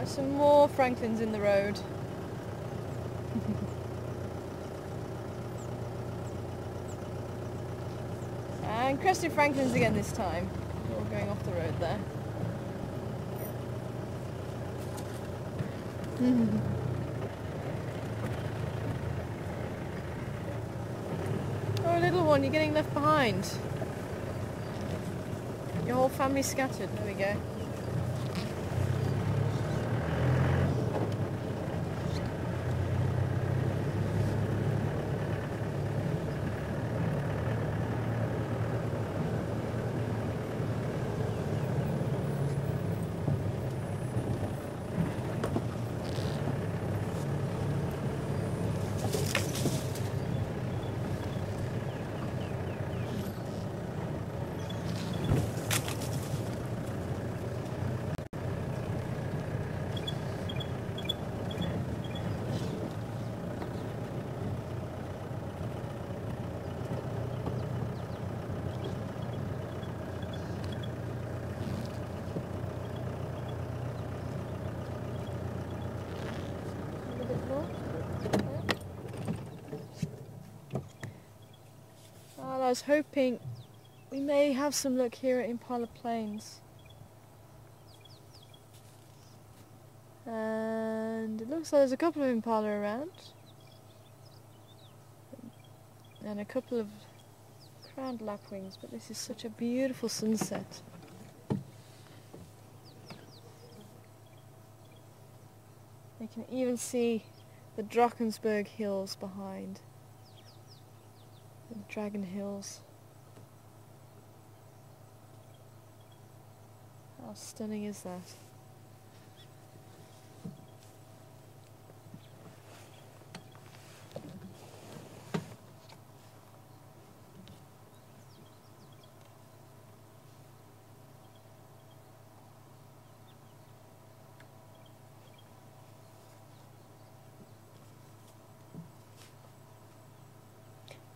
Some more Francolins in the road. And crested Francolins again this time. All going off the road there. Oh, little one, you're getting left behind. Your whole family's scattered. There we go. Well, I was hoping we may have some luck here at Impala Plains. And it looks like there's a couple of impala around. And a couple of crowned lapwings, but this is such a beautiful sunset. You can even see the Drakensberg Hills behind. The Dragon Hills. How stunning is that?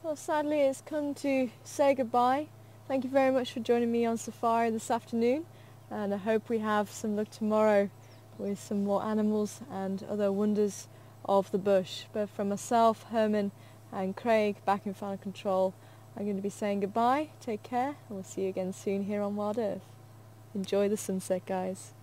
Well, sadly it's come to say goodbye. Thank you very much for joining me on safari this afternoon, and I hope we have some luck tomorrow with some more animals and other wonders of the bush. But from myself, Herman and Craig back in Final Control, I'm going to be saying goodbye, take care, and we'll see you again soon here on Wildearth. Enjoy the sunset, guys.